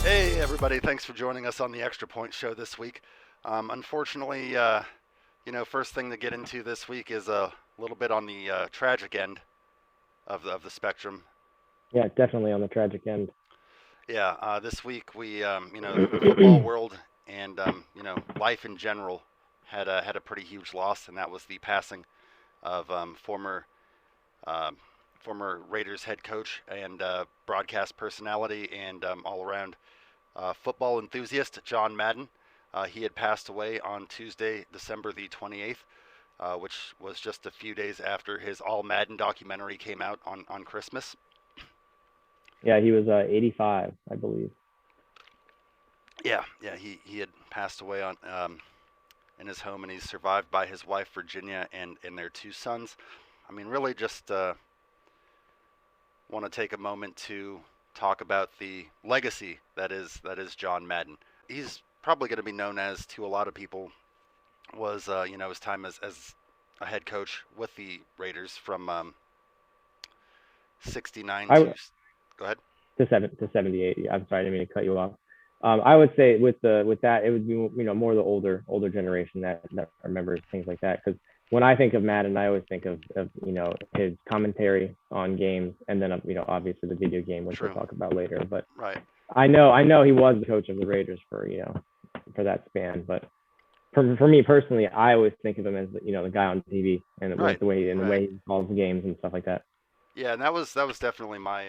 Hey everybody, thanks for joining us on the Extra Point Show this week. Unfortunately, first thing to get into this week is a little bit on the tragic end of the spectrum. Yeah, definitely on the tragic end. Yeah, this week we, the football world and life in general had a pretty huge loss, and that was the passing of former Raiders head coach and broadcast personality and all around football enthusiast John Madden. He had passed away on Tuesday, December the 28th, which was just a few days after his All Madden documentary came out on Christmas. Yeah, he was 85, I believe. Yeah, he had passed away on in his home, and he's survived by his wife Virginia and their two sons. I mean, really, just want to take a moment to talk about the legacy that is John Madden. He's probably going to be known as, to a lot of people, was his time as a head coach with the Raiders from 69 to go ahead to 78. I'm sorry, I didn't mean to cut you off. I would say with that, it would be more the older generation that remembers things like that. Because when I think of Madden, I always think of his commentary on games, and then obviously the video game, which we'll talk about later. But right. I know he was the coach of the Raiders for that span. But for me personally, I always think of him as the guy on TV and right. the way he calls games and stuff like that. Yeah, and that was definitely my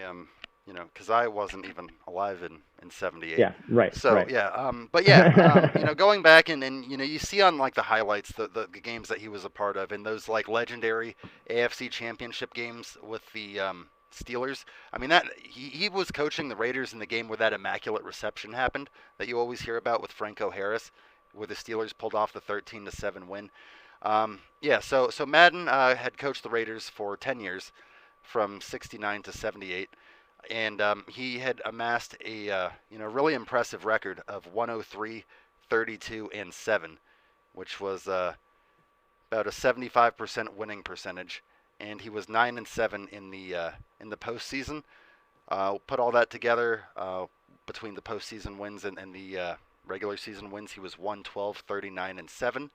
because I wasn't even alive in 78. Yeah, right. So right. yeah, but yeah, going back and you see on like the highlights the games that he was a part of, and those like legendary AFC Championship games with the Steelers. I mean, that he was coaching the Raiders in the game where that immaculate reception happened that you always hear about with Franco Harris, where the Steelers pulled off the 13-7 win. So Madden had coached the Raiders for 10 years, from 69 to 78. And he had amassed a really impressive record of 103, 32, and 7, which was about a 75% winning percentage. And he was 9-7 in the postseason. Put all that together between the postseason wins and the regular season wins, he was 112, 39, and 7.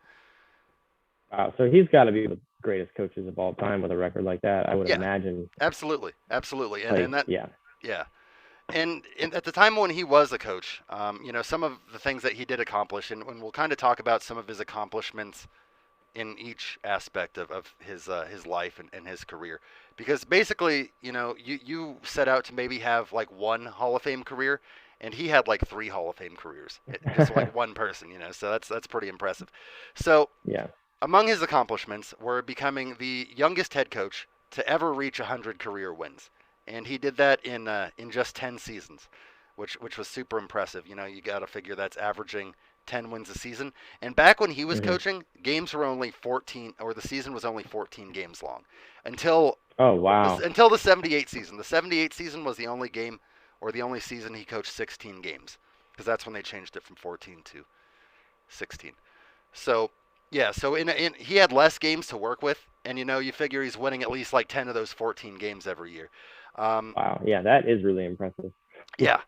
Wow, so he's got to be the greatest coaches of all time with a record like that, I would imagine. Absolutely. Yeah. And at the time when he was a coach, some of the things that he did accomplish, and we'll kind of talk about some of his accomplishments in each aspect of his life and his career. Because basically, you set out to maybe have like one Hall of Fame career, and he had like 3 Hall of Fame careers, just like one person, so that's pretty impressive. So yeah. Among his accomplishments were becoming the youngest head coach to ever reach 100 career wins. And he did that in just 10 seasons, which was super impressive. You got to figure that's averaging 10 wins a season. And back when he was coaching, games were only 14, or the season was only 14 games long, until until the 78 season. The 78 season was the only game, or the only season he coached 16 games, because that's when they changed it from 14 to 16. So yeah, so he had less games to work with, and you figure he's winning at least like 10 of those 14 games every year. Wow, yeah, that is really impressive. Yeah.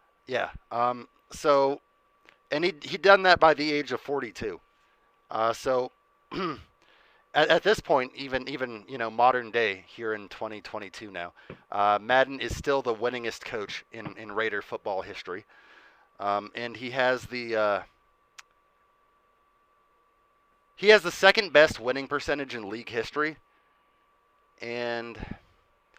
And he'd done that by the age of 42. At this point, even modern day here in 2022 now, Madden is still the winningest coach in Raider football history, and he has the second best winning percentage in league history, and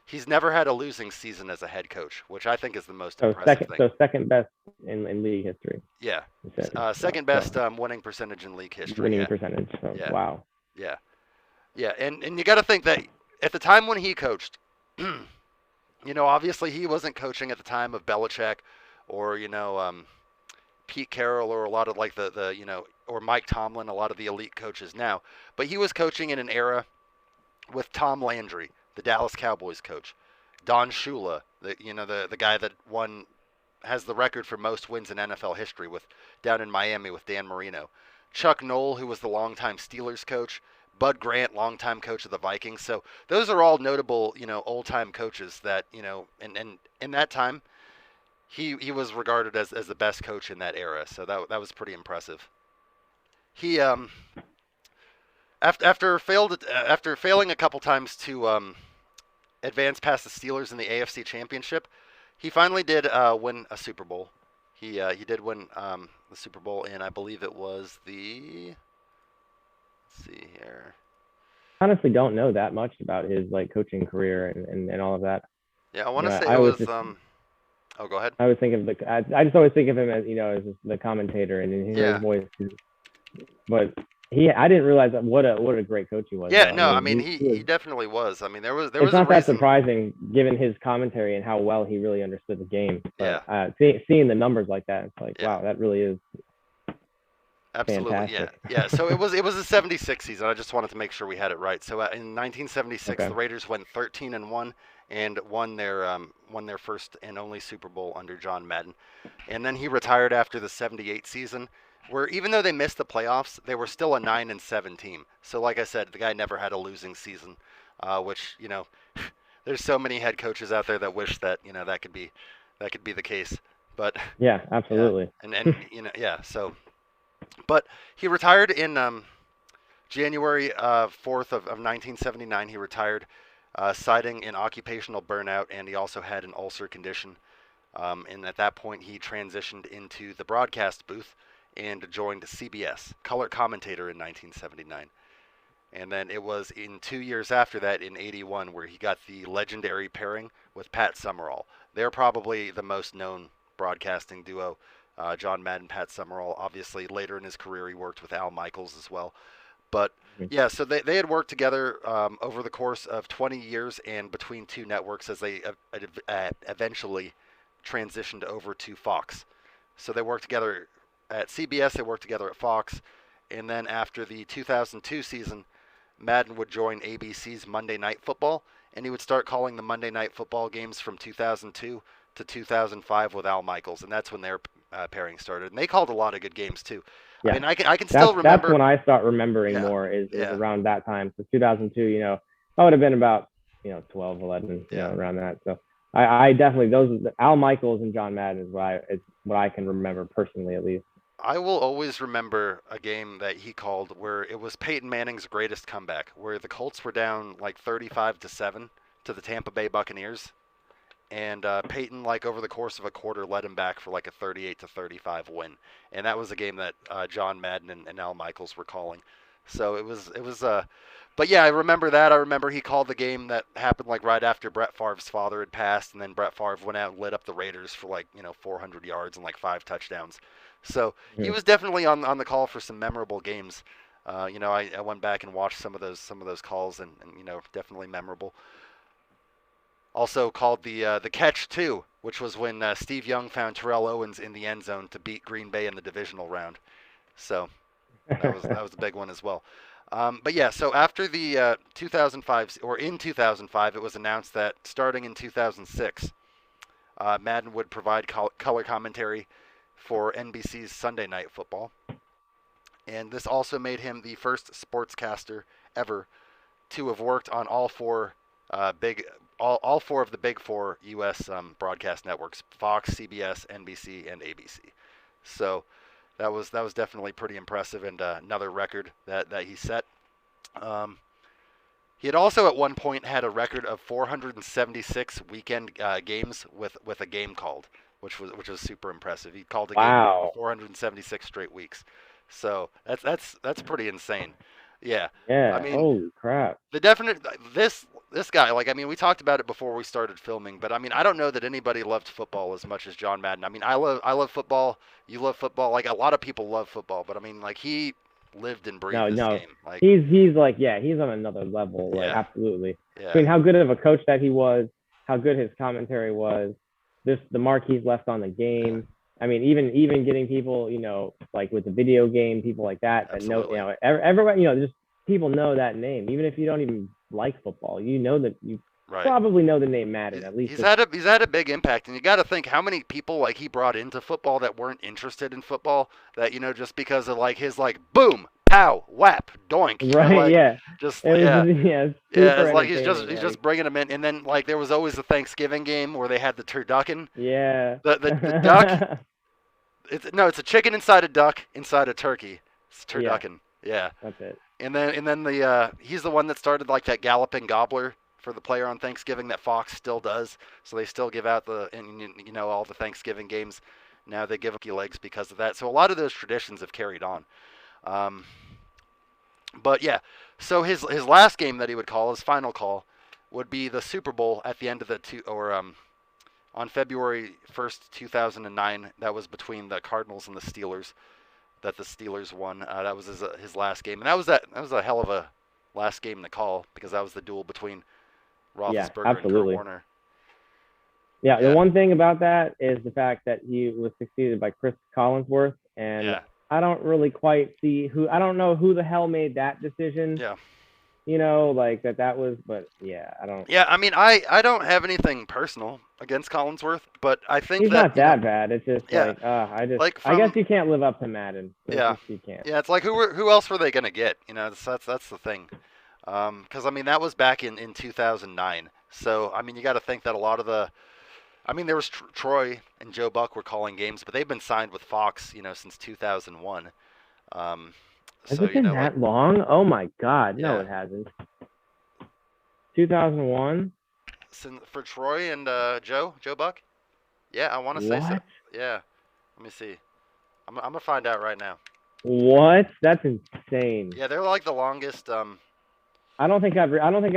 he's never had a losing season as a head coach, which I think is the most impressive thing. So second best in league history. Yeah. Second best winning percentage in league history. Winning percentage. So, yeah. Wow. Yeah. Yeah, and you got to think that at the time when he coached, obviously he wasn't coaching at the time of Belichick or, Pete Carroll or a lot of like the or Mike Tomlin, a lot of the elite coaches now. But he was coaching in an era with Tom Landry, the Dallas Cowboys coach, Don Shula, the guy that has the record for most wins in NFL history down in Miami with Dan Marino, Chuck Noll, who was the longtime Steelers coach, Bud Grant, longtime coach of the Vikings. So those are all notable, old time coaches that, and in that time, he was regarded as the best coach in that era. So that was pretty impressive. He after failing a couple times to advance past the Steelers in the AFC Championship, he finally did win a Super Bowl. He did win the Super Bowl, and I believe it was the. Let's see here. Honestly, don't know that much about his like coaching career and all of that. Yeah, I want to say I it was was. just Oh, go ahead. I was thinking of I just always think of him as as just the commentator and hear Yeah. his voice. But I didn't realize what a great coach he was. Yeah, Though. no, I mean He was, he definitely was. I mean there was it's a not that reason. surprising given his commentary and how well he really understood the game. But Yeah. Seeing the numbers like that, it's like, Yeah. wow, that really is Absolutely, fantastic. yeah. So it was a '76 season. I just wanted to make sure we had it right. So in 1976, Okay. the Raiders went 13-1 and won their first and only Super Bowl under John Madden. And then he retired after the '78 season, where even though they missed the playoffs, they were still a 9-7 team. So like I said, the guy never had a losing season, which there's so many head coaches out there that wish that that could be the case. But Yeah, absolutely. yeah. And yeah. So. But he retired in January 4th of 1979. He retired, citing an occupational burnout, and he also had an ulcer condition. And at that point, he transitioned into the broadcast booth and joined CBS, color commentator in 1979. And then it was in 2 years after that, in '81, where he got the legendary pairing with Pat Summerall. They're probably the most known broadcasting duo. John Madden, Pat Summerall. Obviously, later in his career, he worked with Al Michaels as well. But yeah, so they had worked together over the course of 20 years and between two networks as they eventually transitioned over to Fox. So they worked together at CBS, they worked together at Fox, and then after the 2002 season, Madden would join ABC's Monday Night Football, and he would start calling the Monday Night Football games from 2002 to 2005 with Al Michaels, and that's when their pairing started. And they called a lot of good games too. Yeah. I mean, I can still remember. That's when I start remembering more is around that time. So 2002, I would have been about 12, 11, around that. So I definitely Al Michaels and John Madden is what I can remember personally, at least. I will always remember a game that he called where it was Peyton Manning's greatest comeback, where the Colts were down like 35-7 to the Tampa Bay Buccaneers, and Peyton, like over the course of a quarter, led him back for like a 38-35 win, and that was a game that John Madden and Al Michaels were calling. So it was but yeah, I remember that. I remember he called the game that happened like right after Brett Favre's father had passed, and then Brett Favre went out and lit up the Raiders for like 400 yards and like 5 touchdowns. So he was definitely on the call for some memorable games. I went back and watched some of those calls, and definitely memorable. Also called the catch too, which was when Steve Young found Terrell Owens in the end zone to beat Green Bay in the divisional round. So that was a big one as well. But yeah, so after the 2005 or in 2005, it was announced that starting in 2006, Madden would provide color commentary for NBC's Sunday Night Football, and this also made him the first sportscaster ever to have worked on all four of the big four U.S. Broadcast networks: Fox, CBS, NBC, and ABC. So that was definitely pretty impressive, and another record that he set. He had also at one point had a record of 476 weekend games with a game called, which was super impressive. He called a game for 476 straight weeks. So that's pretty insane. Yeah. Yeah. I mean, holy crap. This guy, like, I mean, we talked about it before we started filming, but I mean, I don't know that anybody loved football as much as John Madden. I mean, I love football. You love football. Like, a lot of people love football, but I mean, like, he lived and breathed this game. Like, he's like, he's on another level. Like, absolutely. Yeah. I mean, how good of a coach that he was, how good his commentary was, the mark he's left on the game. Yeah. I mean, even getting people, like with the video game, people like that, Absolutely. that know, everybody, just people know that name, even if you don't even like football, that you probably know the name Madden at least. He's had a big impact, and you got to think how many people like he brought into football that weren't interested in football, that just because of like his like boom pow, whap, doink. You know, Right? like Yeah. just It was yeah. just, yeah, Yeah, super it's like entertaining. he's Like, just bringing them in, and then like there was always the Thanksgiving game where they had the turducken. yeah. The duck. It's a chicken inside a duck inside a turkey. It's Yeah, turducken. Yeah, that's it. and then the he's the one that started like that galloping gobbler for the player on Thanksgiving that Fox still does. So they still give out the and you know all the Thanksgiving games. Now they give legs because of that. So a lot of those traditions have carried on. Um, but yeah, so his last game that he would call, his final call, would be the Super Bowl at the end of the on February 1st, 2009. That was between the Cardinals and the Steelers. That the Steelers won. That was his last game, and that was a hell of a last game to call because that was the duel between Yeah, Roethlisberger and Kurt absolutely. Warner. Yeah, the Yeah, one thing about that is the fact that he was succeeded by Chris Collinsworth, and yeah, I don't really quite see who. I don't know who the hell made that decision. yeah. You know, like that was, but yeah, I don't. Yeah, I mean, I don't have anything personal against Collinsworth, but I think He's that not that bad. It's just yeah, like, like I guess from you can't live up to Madden. It's yeah, just you can't. yeah. It's like who else were they gonna get? You know, that's the thing. Because I mean that was back in 2009. So I mean you got to think that a lot of the I mean there was Troy and Joe Buck were calling games, but they've been signed with Fox, you know, since 2001. Um, Has so it you been know like that long? Oh my God, no, yeah, it hasn't. 2001. for Troy and Joe Buck. Yeah, I want to say so. What? Yeah, let me see. I'm gonna find out right now. What? That's insane. Yeah, they're like the longest. I don't think I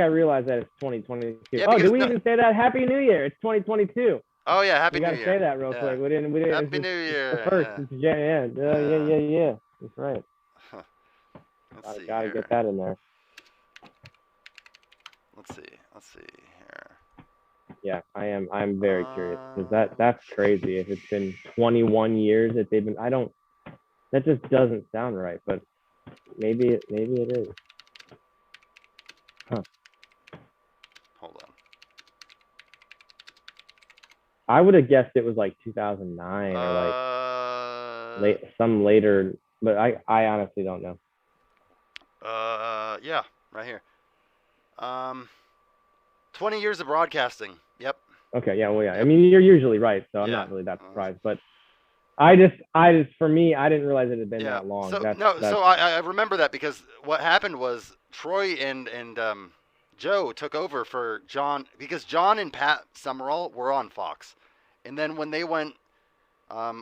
realized that it's 2022. Yeah, Oh, did because we no. even say that? Happy New Year! It's 2022. Oh yeah, Happy We New got to Year. say that real Yeah, quick. We didn't. Happy New It's the Year. first. Yeah. It's Jan. Yeah, yeah, Yeah. yeah, yeah. That's right. Huh. Let's I see gotta get here. that in there. Let's see. Let's see here. Yeah, I am. I'm very curious because Uh, that's crazy. If it's been 21 years that they've been, I don't. That just doesn't sound right. But maybe it is. Huh. hold on. I would have guessed it was like 2009 or like some later, but I honestly don't know. Yeah, right here. Um, 20 years of broadcasting. Yep. Okay, yeah, well, yeah. I Yep. mean, you're usually right, so I'm Yeah. not really that surprised. But I just, for me, I didn't realize it had been Yeah. that long. So no. That's So I remember that because what happened was Troy and Joe took over for John because John and Pat Summerall were on Fox, and then when they went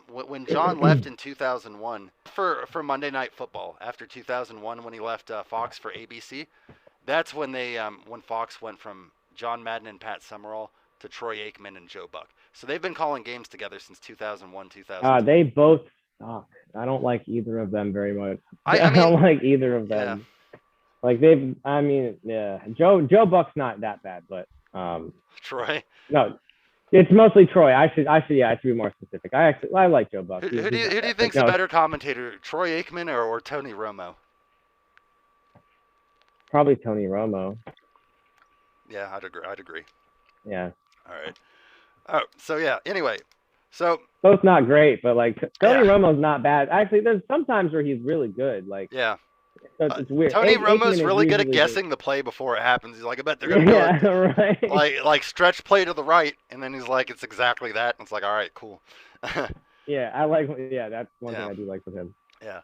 when John left in 2001 for Monday Night Football after 2001 when he left Fox for ABC, that's when when Fox went from John Madden and Pat Summerall to Troy Aikman and Joe Buck. So they've been calling games together since 2001, 2002. they both suck. I don't like either of them very much. I I mean, don't like either of yeah, them. Like I mean, yeah, Joe Buck's not that bad, but Troy. no, it's mostly Troy. Yeah, I should be more specific. I like Joe Buck. He's Who not do you bad, but think's a no, better commentator, Troy Aikman or Tony Romo? probably Tony Romo. Yeah, I'd agree. I'd agree. Yeah, All right. Oh, so yeah. Anyway, so both not great, but like Tony yeah, Romo's not bad. Actually, there's sometimes where he's really good. Like yeah. so it's weird. Tony Romo's Aikman is really good at usually good. guessing the play before it happens. He's like, I bet they're gonna go Yeah, right. like stretch play to the right, and then he's like, it's exactly that. And it's like, all right, cool. Yeah, I like. Yeah, that's one thing Yeah, I do like with him. yeah.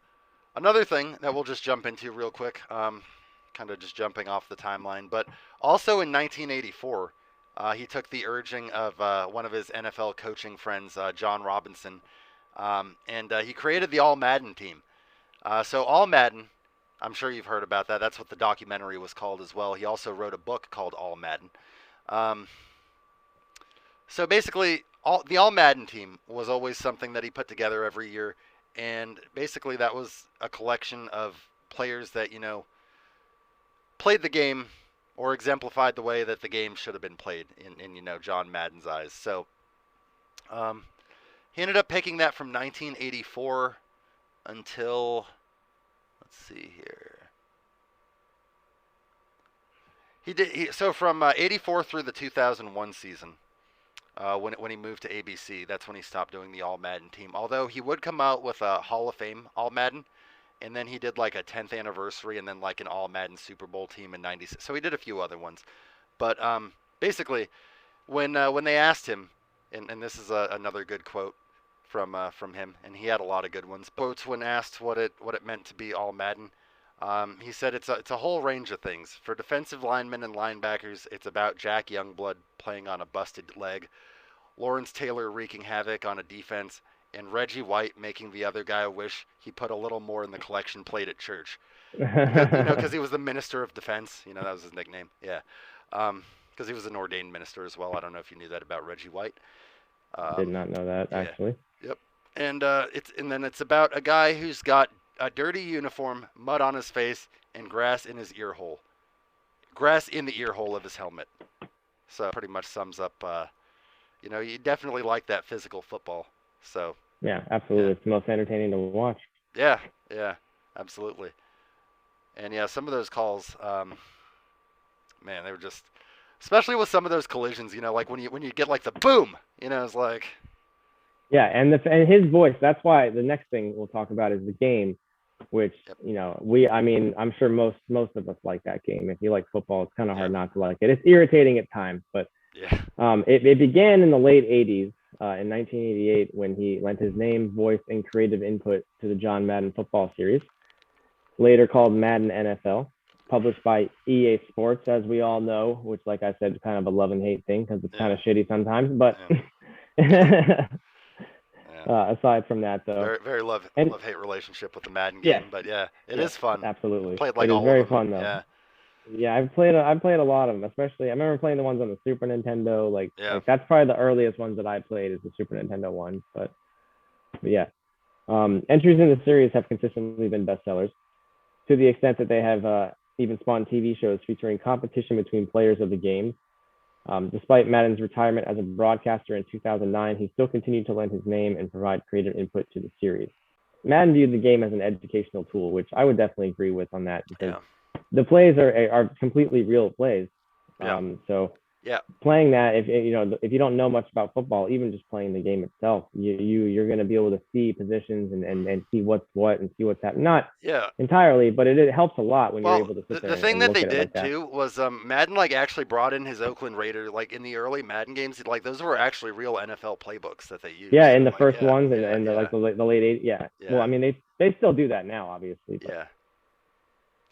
Another thing that we'll just jump into real quick, kind of just jumping off the timeline, but also in 1984, he took the urging of one of his NFL coaching friends, John Robinson, and he created the All Madden team. So All Madden, I'm sure you've heard about that. That's what the documentary was called as well. He also wrote a book called All Madden. Um, so basically, the All Madden team was always something that he put together every year, and basically that was a collection of players that played the game or exemplified the way that the game should have been played in John Madden's eyes. So he ended up picking that from 1984 until let's see here. So from 84 through the 2001 season. When he moved to ABC, that's when he stopped doing the All Madden team. Although he would come out with a Hall of Fame All Madden, and then he did like a 10th anniversary, and then like an All Madden Super Bowl team in '96. So he did a few other ones, but basically, when they asked him, and this is another good quote from him, and he had a lot of good ones. Quotes when asked what it meant to be All Madden. He said it's a whole range of things. For defensive linemen and linebackers, it's about Jack Youngblood playing on a busted leg, Lawrence Taylor wreaking havoc on a defense, and Reggie White making the other guy wish he put a little more in the collection plate at church. Because he was the minister of defense. That was his nickname. Yeah. Because he was an ordained minister as well. I don't know if you knew that about Reggie White. Did not know that, actually. Yep. And then it's about a guy who's got a dirty uniform, mud on his face, and grass in his ear hole. Grass in the ear hole of his helmet. So pretty much sums up, you definitely like that physical football. So. Yeah, absolutely. Yeah. It's the most entertaining to watch. Yeah, absolutely. And yeah, some of those calls, man, they were just, especially with some of those collisions, like when you get like the boom, it's like. Yeah, and his voice. That's why the next thing we'll talk about is the game, which I'm sure most of us like that game. If you like football, it's kind of hard not to like it. It's irritating at times, but it began in the late '80s, in 1988, when he lent his name, voice, and creative input to the John Madden football series, later called Madden NFL, published by EA Sports, as we all know, which, like I said, is kind of a love and hate thing because it's kind of shitty sometimes, but. Aside from that, though, very, very love-hate relationship with the Madden game, but it is fun. Absolutely, played like it all is very of them. fun though. Yeah, I've played a lot of them. Especially, I remember playing the ones on the Super Nintendo. Like that's probably the earliest ones that I played is the Super Nintendo ones. But yeah, entries in the series have consistently been bestsellers, to the extent that they have even spawned TV shows featuring competition between players of the game. Despite Madden's retirement as a broadcaster in 2009, he still continued to lend his name and provide creative input to the series. Madden viewed the game as an educational tool, which I would definitely agree with on that, because the plays are completely real plays. So playing that, if you don't know much about football, even just playing the game itself, you're going to be able to see positions and see what's what and see what's happening. Not entirely, but it helps a lot when you're able to sit there. The thing that they did too was Madden actually brought in his Oakland Raider in the early Madden games. Those were actually real NFL playbooks that they used. Yeah, in the first ones and the late '80s. Yeah. Well, I mean they still do that now, obviously. But. Yeah.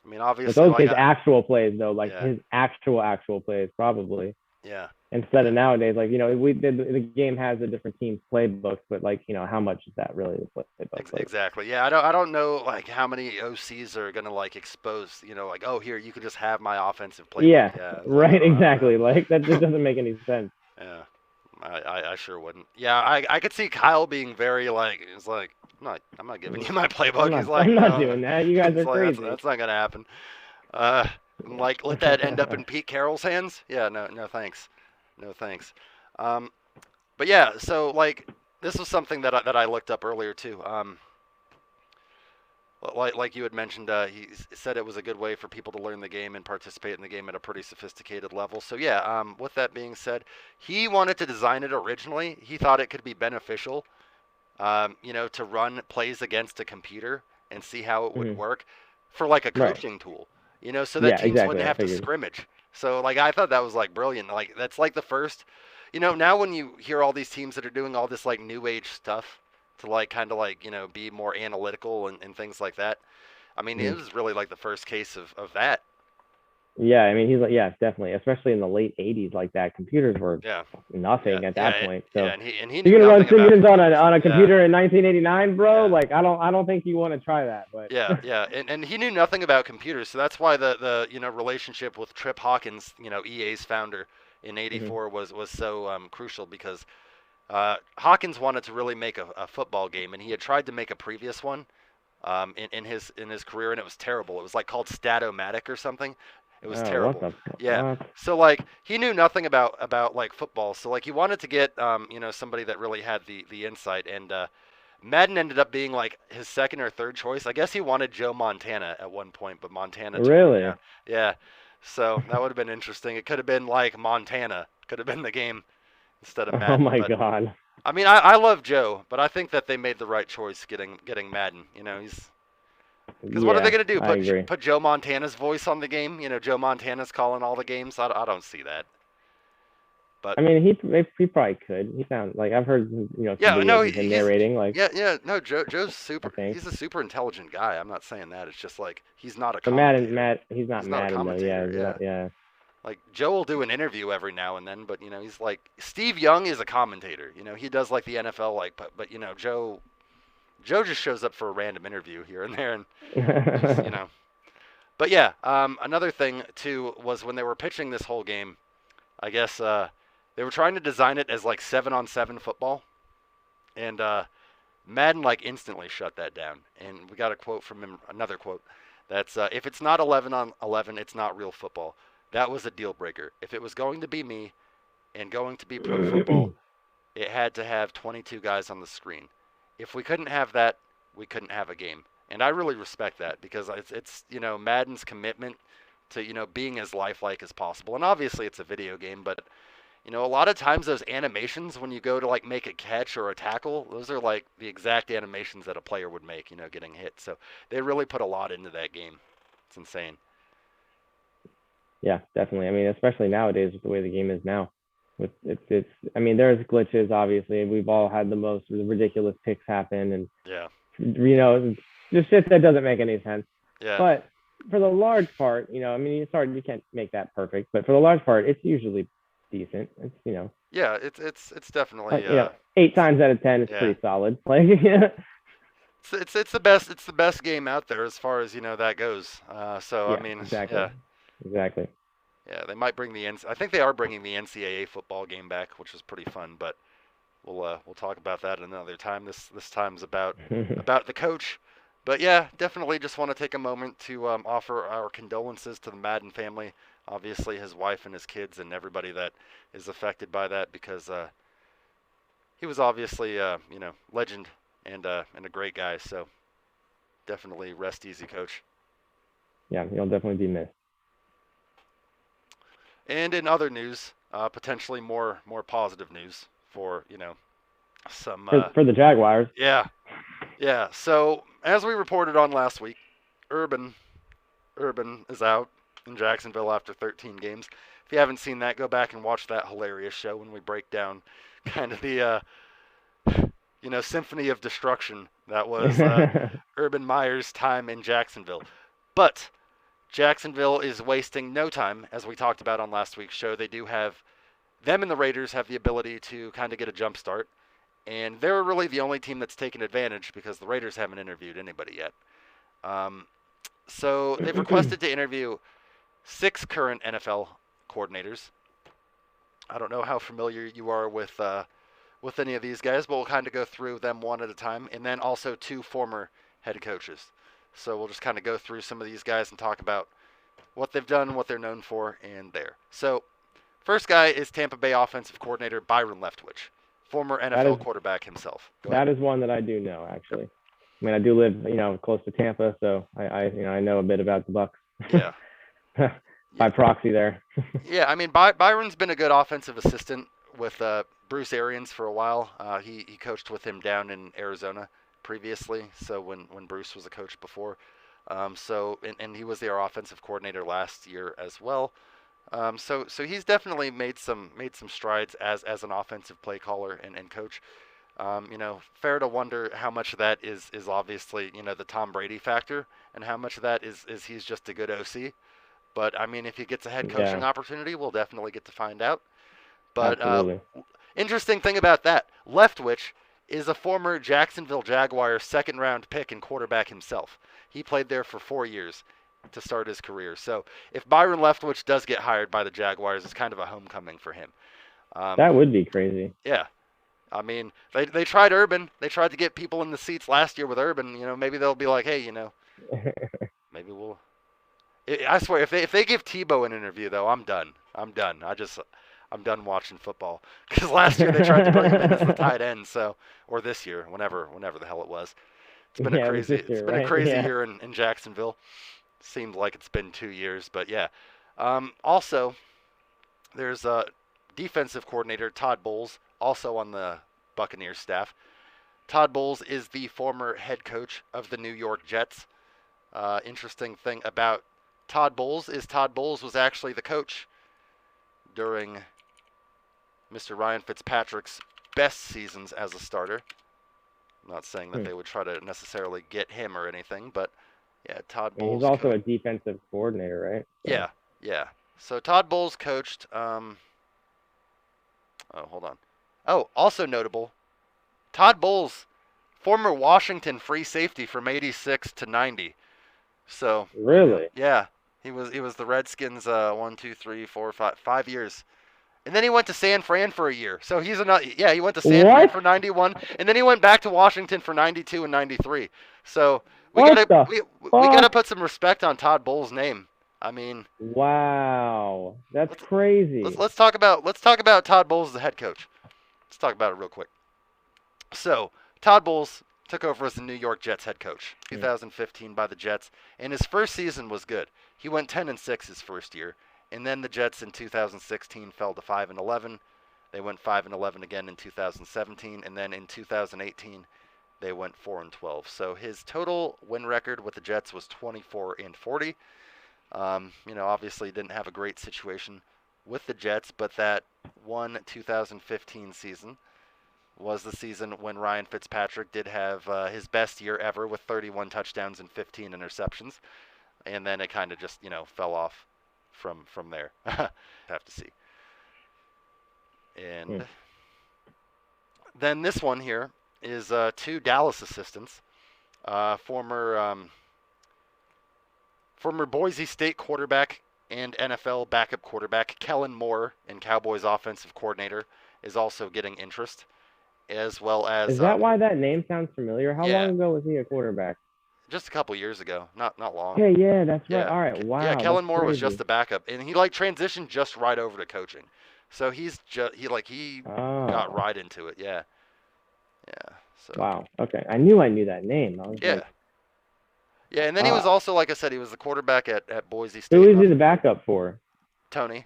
I mean, obviously, those his actual plays though, his actual plays probably. Yeah. Instead of nowadays, the game has a different team's playbook, but how much is that really the playbook? Exactly. Yeah, I don't know how many OCs are gonna expose. Oh, here you can just have my offensive playbook. Yeah. Right. Exactly. That just doesn't make any sense. Yeah. I sure wouldn't. Yeah. I could see Kyle being very it's like. I'm not giving you my playbook. I'm not doing that. You guys are crazy. That's not gonna happen. Let that end up in Pete Carroll's hands? Yeah, no thanks. No thanks. But yeah, so this was something that I looked up earlier too. Like you had mentioned, he said it was a good way for people to learn the game and participate in the game at a pretty sophisticated level. So yeah, with that being said, he wanted to design it originally. He thought it could be beneficial, to run plays against a computer and see how it would work for a coaching tool. So that teams wouldn't have to scrimmage. So I thought that was brilliant. That's the first, now when you hear all these teams that are doing all this new age stuff to be more analytical and things like that. I mean, it was really the first case of that. Yeah, I mean, he's definitely, especially in the late '80s, that computers were nothing at that point. So and he you're gonna run simulations on a computer in 1989, bro. I don't think you want to try that. But and he knew nothing about computers, so that's why the relationship with Trip Hawkins, EA's founder in '84 was so crucial, because Hawkins wanted to really make a football game, and he had tried to make a previous one in his career, and it was terrible. It was called Statomatic or something. It was terrible. So he knew nothing about football. So he wanted to get somebody that really had the insight, and Madden ended up being his second or third choice. I guess he wanted Joe Montana at one point, but Montana really. Yeah. So that would have been interesting. It could have been Montana. Could have been the game instead of Madden. Oh my God. I mean, I love Joe, but I think that they made the right choice getting Madden. Because what are they Yeah, going to do? I agree. Put Joe Montana's voice on the game? Joe Montana's calling all the games? I don't see that. But I mean, he probably could. He sounds like I've heard some yeah, no, videos of him narrating. Like yeah, no, Joe's I super. think, He's a super intelligent guy. I'm not saying that. It's just like he's not a but commentator. He's not He's not a Madden though. Yeah, commentator. Yeah. yeah. Like Joe will do an interview every now and then, but he's like Steve Young is a commentator. He does like the NFL, like, but Joe just shows up for a random interview here and there, and he's, But yeah, another thing too was when they were pitching this whole game, I guess they were trying to design it as like 7-on-7 football, and Madden like instantly shut that down. And we got a quote from him, another quote that's if it's not 11-on-11, it's not real football. That was a deal breaker. If it was going to be me and going to be pro football, it had to have 22 guys on the screen. If we couldn't have that, we couldn't have a game. And I really respect that because it's Madden's commitment to being as lifelike as possible. And obviously it's a video game, but a lot of times those animations when you go to like make a catch or a tackle, those are like the exact animations that a player would make, getting hit. So they really put a lot into that game. It's insane. Yeah, definitely. I mean, especially nowadays with the way the game is now. With it's I mean, there's glitches obviously. We've all had the most ridiculous picks happen, and Yeah. Just shit that doesn't make any sense. Yeah. But for the large part, I mean, it's hard. You can't make that perfect, but for the large part, it's usually decent. It's Yeah, it's definitely 8 times out of 10, it's pretty solid. Like it's the best game out there as far as that goes. So yeah, I mean, exactly. Exactly. Yeah, they might bring I think they are bringing the NCAA football game back, which is pretty fun. But we'll talk about that another time. This time's about the coach. But yeah, definitely just want to take a moment to offer our condolences to the Madden family. Obviously, his wife and his kids and everybody that is affected by that, because he was obviously legend and a great guy. So definitely rest easy, coach. Yeah, he'll definitely be missed. And in other news, potentially more positive news for some for the Jaguars. Yeah. So as we reported on last week, Urban is out in Jacksonville after 13 games. If you haven't seen that, go back and watch that hilarious show when we break down kind of the symphony of destruction that was Urban Meyer's time in Jacksonville. But Jacksonville is wasting no time, as we talked about on last week's show. They do have them, and the Raiders have the ability to kind of get a jump start. And they're really the only team that's taken advantage because the Raiders haven't interviewed anybody yet. So they've requested to interview 6 current NFL coordinators. I don't know how familiar you are with any of these guys, but we'll kind of go through them one at a time. And then also 2 former head coaches. So we'll just kind of go through some of these guys and talk about what they've done, what they're known for, and there. So first guy is Tampa Bay offensive coordinator Byron Leftwich, former NFL quarterback himself. That is one that I do know, actually. I mean, I do live, close to Tampa, so I know a bit about the Bucs. Yeah. By proxy there. Yeah, I mean, Byron's been a good offensive assistant with Bruce Arians for a while. He coached with him down in Arizona previously, so when Bruce was a coach before. And he was their offensive coordinator last year as well. So he's definitely made some strides as an offensive play caller and coach. Fair to wonder how much of that is obviously the Tom Brady factor, and how much of that is he's just a good OC. But I mean, if he gets a head coaching opportunity, we'll definitely get to find out. But interesting thing about that, Leftwich is a former Jacksonville Jaguars second-round pick and quarterback himself. He played there for 4 years to start his career. So if Byron Leftwich does get hired by the Jaguars, it's kind of a homecoming for him. That would be crazy. Yeah. I mean, they tried Urban. They tried to get people in the seats last year with Urban. Maybe they'll be like, hey, maybe we'll. I swear, if they give Tebow an interview, though, I'm done. I'm done watching football. Because last year they tried to bring him in as the tight end, or this year, whenever the hell it was. It's been a crazy year in Jacksonville. Seems like it's been 2 years, but yeah. Also, there's a defensive coordinator, Todd Bowles, also on the Buccaneers staff. Todd Bowles is the former head coach of the New York Jets. Interesting thing about Todd Bowles is Todd Bowles was actually the coach during Mr. Ryan Fitzpatrick's best seasons as a starter. I'm not saying that they would try to necessarily get him or anything, but yeah, Todd Bowles. He's also a defensive coordinator, right? So. Yeah. So Todd Bowles coached. Hold on. Oh, also notable, Todd Bowles, former Washington free safety from '86 to '90. So really, yeah, he was the Redskins 5 years. And then he went to San Fran for a year. So he's another. Yeah, he went to San Fran for '91, and then he went back to Washington for '92 and '93. So we gotta put some respect on Todd Bowles' name. I mean, wow, that's crazy. Let's talk about Todd Bowles as the head coach. Let's talk about it real quick. So Todd Bowles took over as the New York Jets head coach, 2015 by the Jets, and his first season was good. He went 10-6 his first year. And then the Jets in 2016 fell to 5-11. They went 5-11 again in 2017, and then in 2018 they went 4-12. So his total win record with the Jets was 24-40. Obviously didn't have a great situation with the Jets, but that 2015 season was the season when Ryan Fitzpatrick did have his best year ever with 31 touchdowns and 15 interceptions, and then it kind of just fell off from there. Have to see. And then this one here is two Dallas assistants, former Boise State quarterback and NFL backup quarterback Kellen Moore, and Cowboys offensive coordinator, is also getting interest, as well as. Is that why that name sounds familiar? How long ago was he a quarterback? Just a couple years ago, not long. Yeah, that's right. All right, wow. Yeah, Kellen Moore was just the backup, and he transitioned just right over to coaching, so he got right into it. Yeah. So. Wow. Okay, I knew that name. Yeah, and then he was also, like I said, he was the quarterback at Boise State. Who is he the backup for? Tony.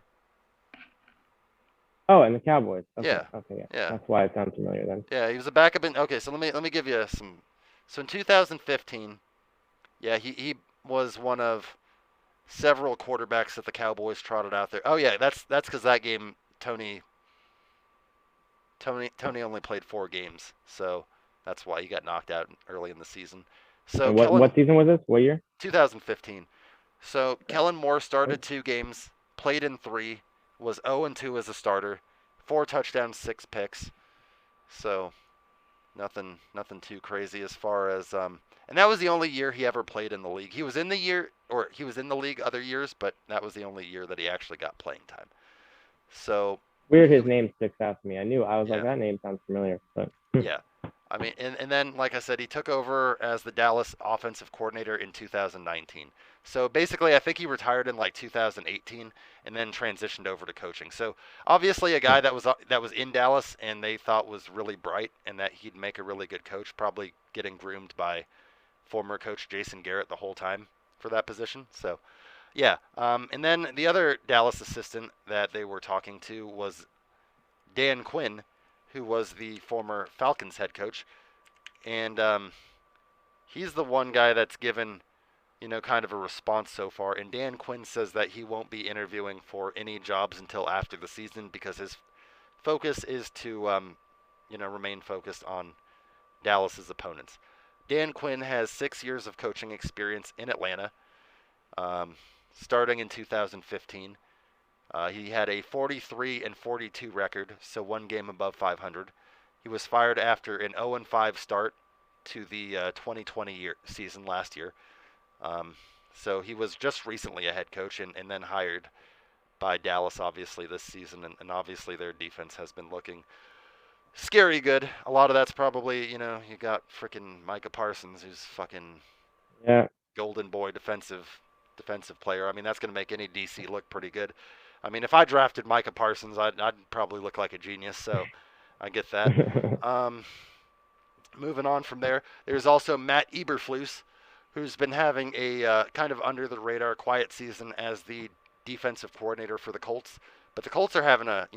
Oh, and the Cowboys. Okay. Yeah. Okay. Yeah. That's why it sounds familiar then. Yeah, he was a backup in. Okay, so let me give you some. So in 2015. Yeah, he was one of several quarterbacks that the Cowboys trotted out there. Oh yeah, that's because that game Tony only played 4 games, so that's why he got knocked out early in the season. So what season was this? What year? 2015. So Kellen Moore started 2 games, played in 3, was 0-2 as a starter, 4 touchdowns, 6 picks. So nothing too crazy as far as and that was the only year he ever played in the league. He was in the league other years, but that was the only year that he actually got playing time. So weird, his name sticks out to me. I was like, that name sounds familiar. But yeah, I mean, and then like I said, he took over as the Dallas offensive coordinator in 2019. So basically, I think he retired in 2018 and then transitioned over to coaching. So obviously, a guy that was in Dallas and they thought was really bright and that he'd make a really good coach, probably getting groomed by former coach Jason Garrett the whole time for that position. So yeah, and then the other Dallas assistant that they were talking to was Dan Quinn, who was the former Falcons head coach, and he's the one guy that's given kind of a response so far. And Dan Quinn says that he won't be interviewing for any jobs until after the season because his focus is to remain focused on Dallas's opponents. Dan Quinn has 6 years of coaching experience in Atlanta, starting in 2015. He had a 43-42 record, so 1 game above 500. He was fired after an 0-5 start to the 2020 season last year. So he was just recently a head coach and then hired by Dallas, obviously, this season. And obviously their defense has been looking scary good. A lot of that's probably, you got freaking Micah Parsons, who's fucking golden boy defensive player. I mean, that's going to make any DC look pretty good. I mean, if I drafted Micah Parsons, I'd probably look like a genius, so I get that. Moving on from there, there's also Matt Eberflus, who's been having a kind of under-the-radar quiet season as the defensive coordinator for the Colts. But the Colts are having a,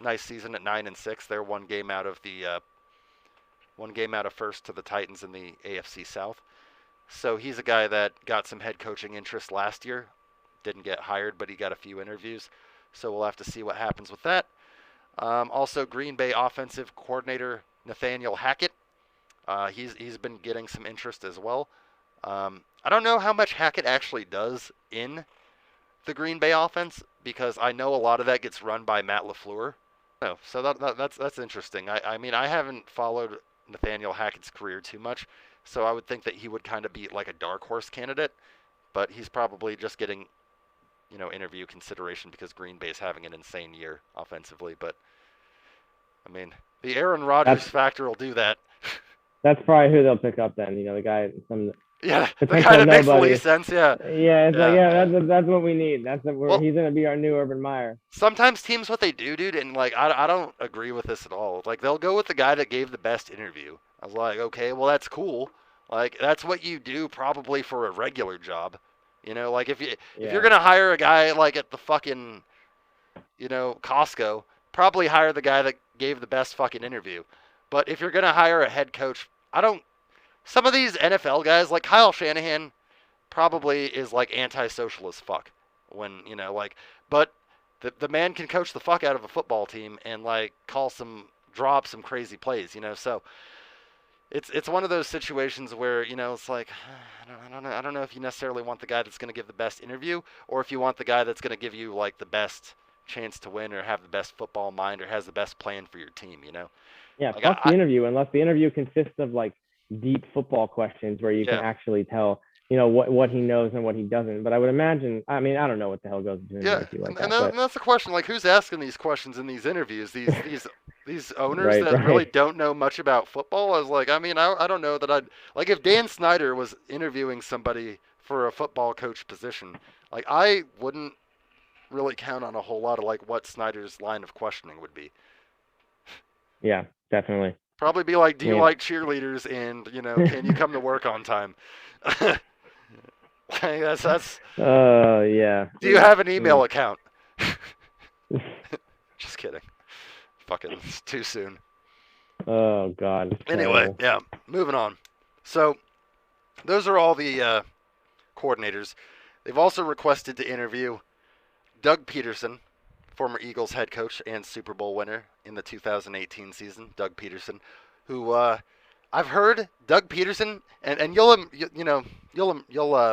nice season at 9-6. They're 1 game out of first to the Titans in the AFC South. So he's a guy that got some head coaching interest last year. Didn't get hired, but he got a few interviews. So we'll have to see what happens with that. Also, Green Bay offensive coordinator Nathaniel Hackett. He's been getting some interest as well. I don't know how much Hackett actually does in the Green Bay offense because I know a lot of that gets run by Matt LaFleur. No, so that's interesting. I mean, I haven't followed Nathaniel Hackett's career too much, so I would think that he would kind of be like a dark horse candidate, but he's probably just getting interview consideration because Green Bay is having an insane year offensively. But I mean, the Aaron Rodgers factor will do that. That's probably who they'll pick up then. The guy, some yeah, the guy that makes the least sense. Yeah. Yeah, it's that's what we need. He's gonna be our new Urban Meyer. Sometimes teams what they do, dude, and like I don't agree with this at all. Like they'll go with the guy that gave the best interview. I was like, okay, well that's cool. Like that's what you do probably for a regular job. Like if you're gonna hire a guy like at the fucking Costco, probably hire the guy that gave the best fucking interview. But if you're gonna hire a head coach, some of these NFL guys, like Kyle Shanahan, probably is like antisocial as fuck. When but the man can coach the fuck out of a football team and like draw up some crazy plays. So it's one of those situations where it's like I don't know if you necessarily want the guy that's going to give the best interview or if you want the guy that's going to give you like the best chance to win or have the best football mind or has the best plan for your team. Yeah, like plus the interview, unless the interview consists of like deep football questions where you can actually tell what he knows and what he doesn't. But I would imagine, I mean, I don't know what the hell goes into an interview like that. And that's the question. Like, who's asking these questions in these interviews? These owners that really don't know much about football. I was like, I mean, I don't know that I'd like if Dan Snyder was interviewing somebody for a football coach position. Like, I wouldn't really count on a whole lot of like what Snyder's line of questioning would be. Yeah, definitely. Probably be like, do you like cheerleaders and can you come to work on time? That's. Yeah. Do you have an email account? Just kidding. Fucking too soon. Oh God. Anyway, yeah. Moving on. So, those are all the coordinators. They've also requested to interview Doug Peterson, former Eagles head coach and Super Bowl winner in the 2018 season. Doug Peterson, who I've heard Doug Peterson, and you'll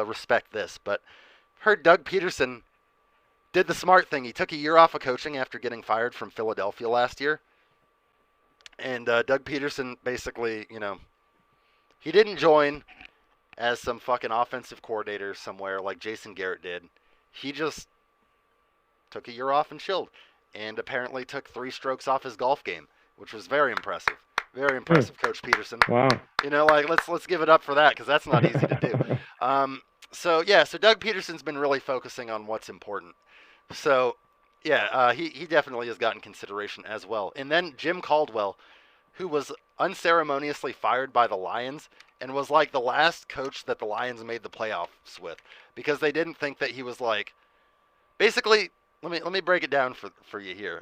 respect this, but heard Doug Peterson did the smart thing. He took a year off of coaching after getting fired from Philadelphia last year. And Doug Peterson basically, he didn't join as some fucking offensive coordinator somewhere like Jason Garrett did. He just took a year off and chilled. And apparently took 3 strokes off his golf game, which was very impressive. Very impressive, Coach Peterson. Wow. Let's give it up for that because that's not easy to do. So Doug Peterson's been really focusing on what's important. So, he definitely has gotten consideration as well. And then Jim Caldwell, who was unceremoniously fired by the Lions and was like the last coach that the Lions made the playoffs with because they didn't think that he was like. Basically, let me break it down for you here.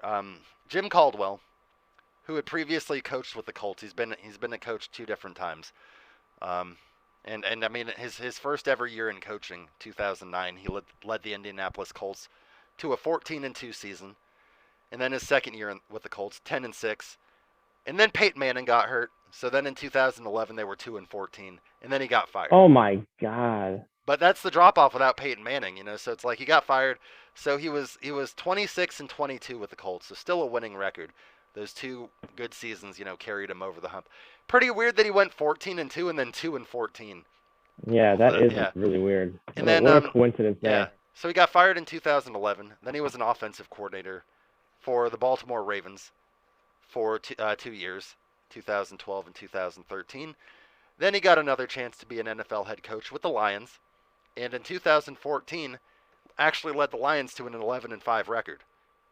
Jim Caldwell, who had previously coached with the Colts, he's been a coach 2 different times. And I mean his first ever year in coaching, 2009, he led the Indianapolis Colts to a 14-2 season, and then his second year with the Colts, 10-6, and then Peyton Manning got hurt. So then in 2011 they were 2-14, and then he got fired. Oh my God! But that's the drop off without Peyton Manning, So it's like he got fired. So he was 26-22 with the Colts, so still a winning record. Those 2 good seasons, carried him over the hump. Pretty weird that he went 14-2 and then 2-14. Yeah, that is really weird. And then what a coincidence there. Yeah. So he got fired in 2011. Then he was an offensive coordinator for the Baltimore Ravens for 2 years, 2012 and 2013. Then he got another chance to be an NFL head coach with the Lions, and in 2014, actually led the Lions to an 11-5 record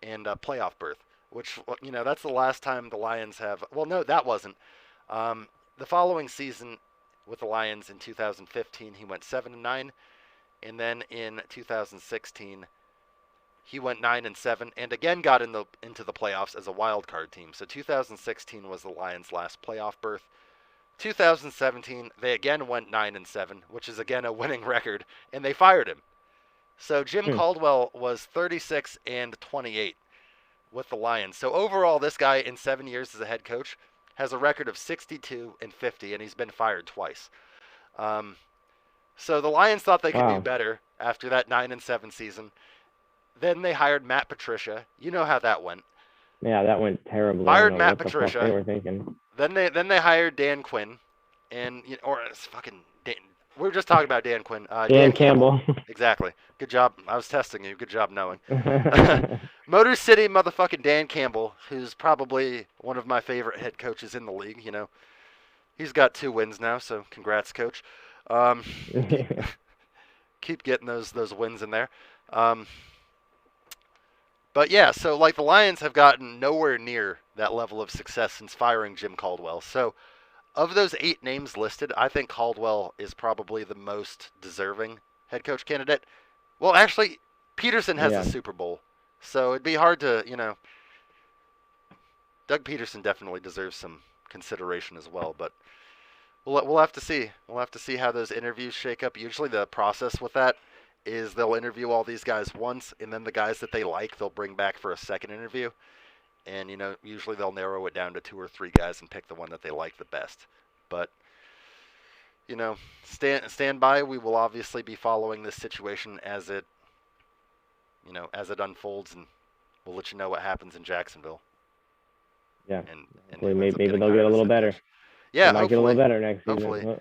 and a playoff berth. Which that's the last time the Lions have. Well, no, that wasn't. The following season with the Lions in 2015, he went 7-9. And then in 2016, he went 9-7 and again got into the playoffs as a wild card team. So 2016 was the Lions' last playoff berth. 2017, they again went 9-7, which is again a winning record, and they fired him. So Jim Hmm. Caldwell was 36-28 with the Lions. So overall, this guy in 7 years as a head coach has a record of 62-50, and he's been fired twice. Um, so the Lions thought they could do Wow. better after that 9-7 season. Then they hired Matt Patricia. You know how that went. Yeah, that went terribly. I don't Fired know Matt what the fuck they Patricia. were thinking. Then they hired Dan Quinn, and or it's fucking Dan. We were just talking about Dan Quinn. Dan Dan Campbell. Campbell. Exactly. Good job. I was testing you. Good job knowing. Motor City motherfucking Dan Campbell, who's probably one of my favorite head coaches in the league. He's got 2 wins now, so congrats, coach. Um, keep, keep getting those wins in there. Um, but yeah, so like the Lions have gotten nowhere near that level of success since firing Jim Caldwell. So of those 8 names listed, I think Caldwell is probably the most deserving head coach candidate. Well, actually, Peterson has the Yeah. Super Bowl, so it'd be hard to. Doug Peterson definitely deserves some consideration as well, but we'll have to see. We'll have to see how those interviews shake up. Usually, the process with that is they'll interview all these guys once, and then the guys that they like they'll bring back for a second interview, and usually they'll narrow it down to 2 or 3 guys and pick the one that they like the best. But stand by. We will obviously be following this situation as it unfolds, and we'll let you know what happens in Jacksonville. Yeah. And Hopefully, who ends up maybe getting they'll hired get a as little head better. coach. They Yeah, might get a little hopefully. better next Hopefully. season.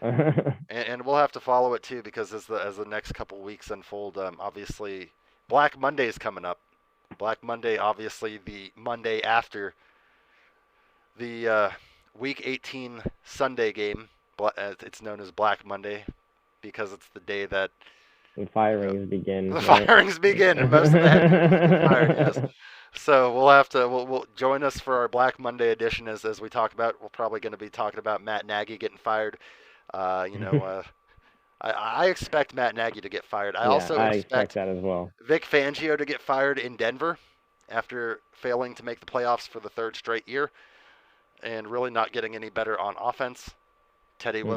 And we'll have to follow it too, because as the next couple weeks unfold, obviously Black Monday is coming up. Black Monday, obviously the Monday after the Week 18 Sunday game. It's known as Black Monday because it's the day that And firings begin. the Right? firings begin, and most of the head coaches get fired. Yes. So we'll join us for our Black Monday edition as we talk about. We're probably going to be talking about Matt Nagy getting fired. Uh, you know, uh, I expect Matt Nagy to get fired. I Yeah, also I expect expect that as well. Vic Fangio to get fired in Denver after failing to make the playoffs for the 3rd straight year and really not getting any better on offense. Teddy Hmm.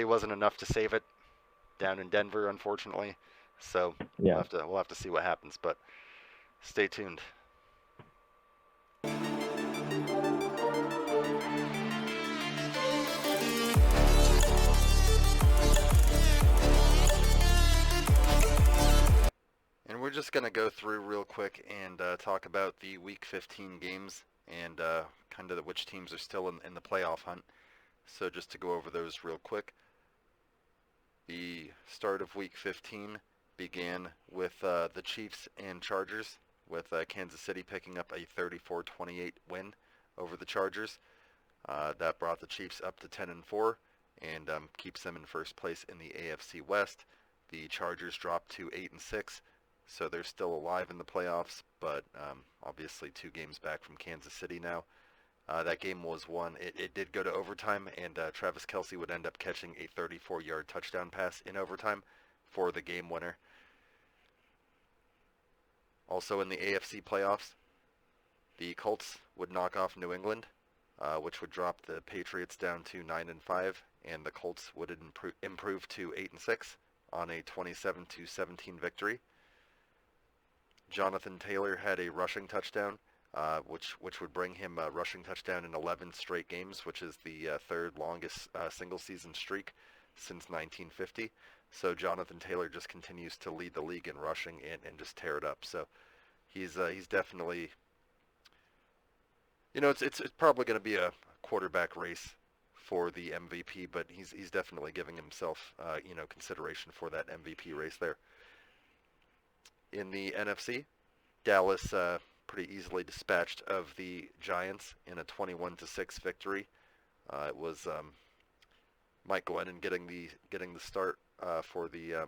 wasn't enough to save it down in Denver, unfortunately. So Yeah. we'll have to see what happens, but stay tuned. And we're just going to go through real quick and talk about the Week 15 games and kind of which teams are still in the playoff hunt. So just to go over those real quick. The start of Week 15 began with the Chiefs and Chargers, with Kansas City picking up a 34-28 win over the Chargers. That brought the Chiefs up to 10-4 and keeps them in first place in the AFC West. The Chargers dropped to 8-6, so they're still alive in the playoffs, but obviously 2 games back from Kansas City now. That game was won. It did go to overtime, and Travis Kelce would end up catching a 34-yard touchdown pass in overtime for the game winner. Also in the AFC playoffs, the Colts would knock off New England, which would drop the Patriots down to 9-5, and the Colts would improve to 8-6 on a 27-17 victory. Jonathan Taylor had a rushing touchdown, which would bring him a rushing touchdown in 11 straight games, which is the 3rd longest single-season streak since 1950. So Jonathan Taylor just continues to lead the league in rushing and just tear it up. So he's definitely, it's probably going to be a quarterback race for the MVP, but he's definitely giving himself consideration for that MVP race there. In the NFC, Dallas pretty easily dispatched of the Giants in a 21-6 victory. It was Mike Glennon getting the start for the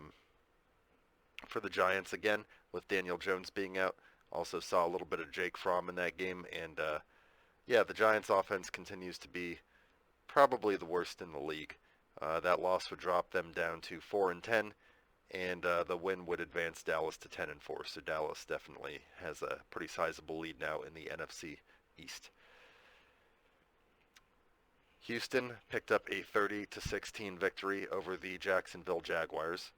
Giants again, with Daniel Jones being out. Also saw a little bit of Jake Fromm in that game, and the Giants' offense continues to be probably the worst in the league. That loss would drop them down to 4-10. And the win would advance Dallas to 10-4. So Dallas definitely has a pretty sizable lead now in the NFC East. Houston picked up a 30-16 victory over the Jacksonville Jaguars.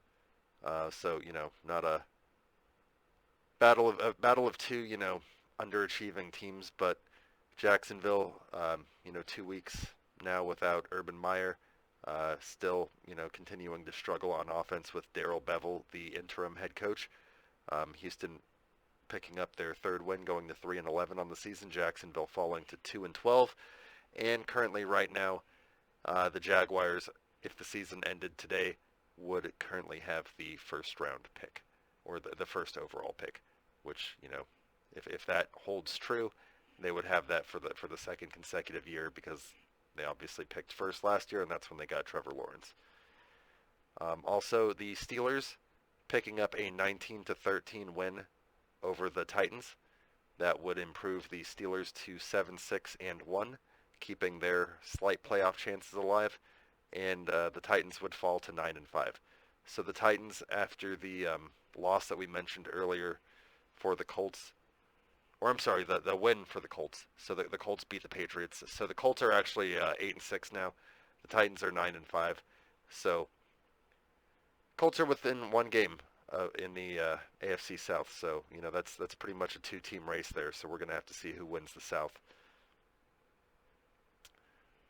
So not a battle of two underachieving teams, but Jacksonville, 2 weeks now without Urban Meyer, still continuing to struggle on offense with Darrell Bevell, the interim head coach. Houston picking up their third win, going to 3-11 on the season. Jacksonville falling to 2-12, and currently right now, the Jaguars, if the season ended today, would currently have the first round pick, or the first overall pick, which if that holds true, they would have that for the second consecutive year, because they obviously picked first last year, and that's when they got Trevor Lawrence. Also, the Steelers picking up a 19-13 win over the Titans. That would improve the Steelers to 7-6-1, keeping their slight playoff chances alive, and the Titans would fall to 9-5. So the Titans, after the loss that we mentioned earlier for the Colts, or I'm sorry, the win for the Colts. So the Colts beat the Patriots. So the Colts are actually 8-6 now. The Titans are 9-5. So Colts are within one game in the AFC South. So that's pretty much a two-team race there. So we're gonna have to see who wins the South.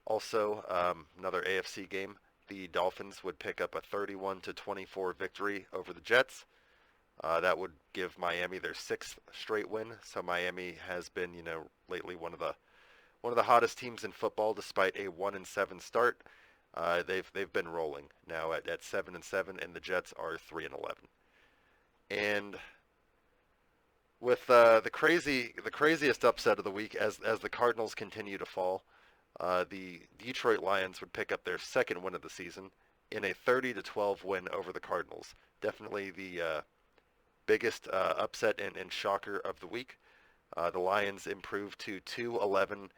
Also, another AFC game. The Dolphins would pick up a 31-24 victory over the Jets. That would give Miami their sixth straight win. So Miami has been, lately one of the hottest teams in football, despite a 1-7 start. They've been rolling now at 7-7, and the Jets are 3-11. And with the craziest upset of the week, as the Cardinals continue to fall, the Detroit Lions would pick up their second win of the season in a 30-12 win over the Cardinals. Definitely the biggest upset and shocker of the week. The Lions improved to 2-11-1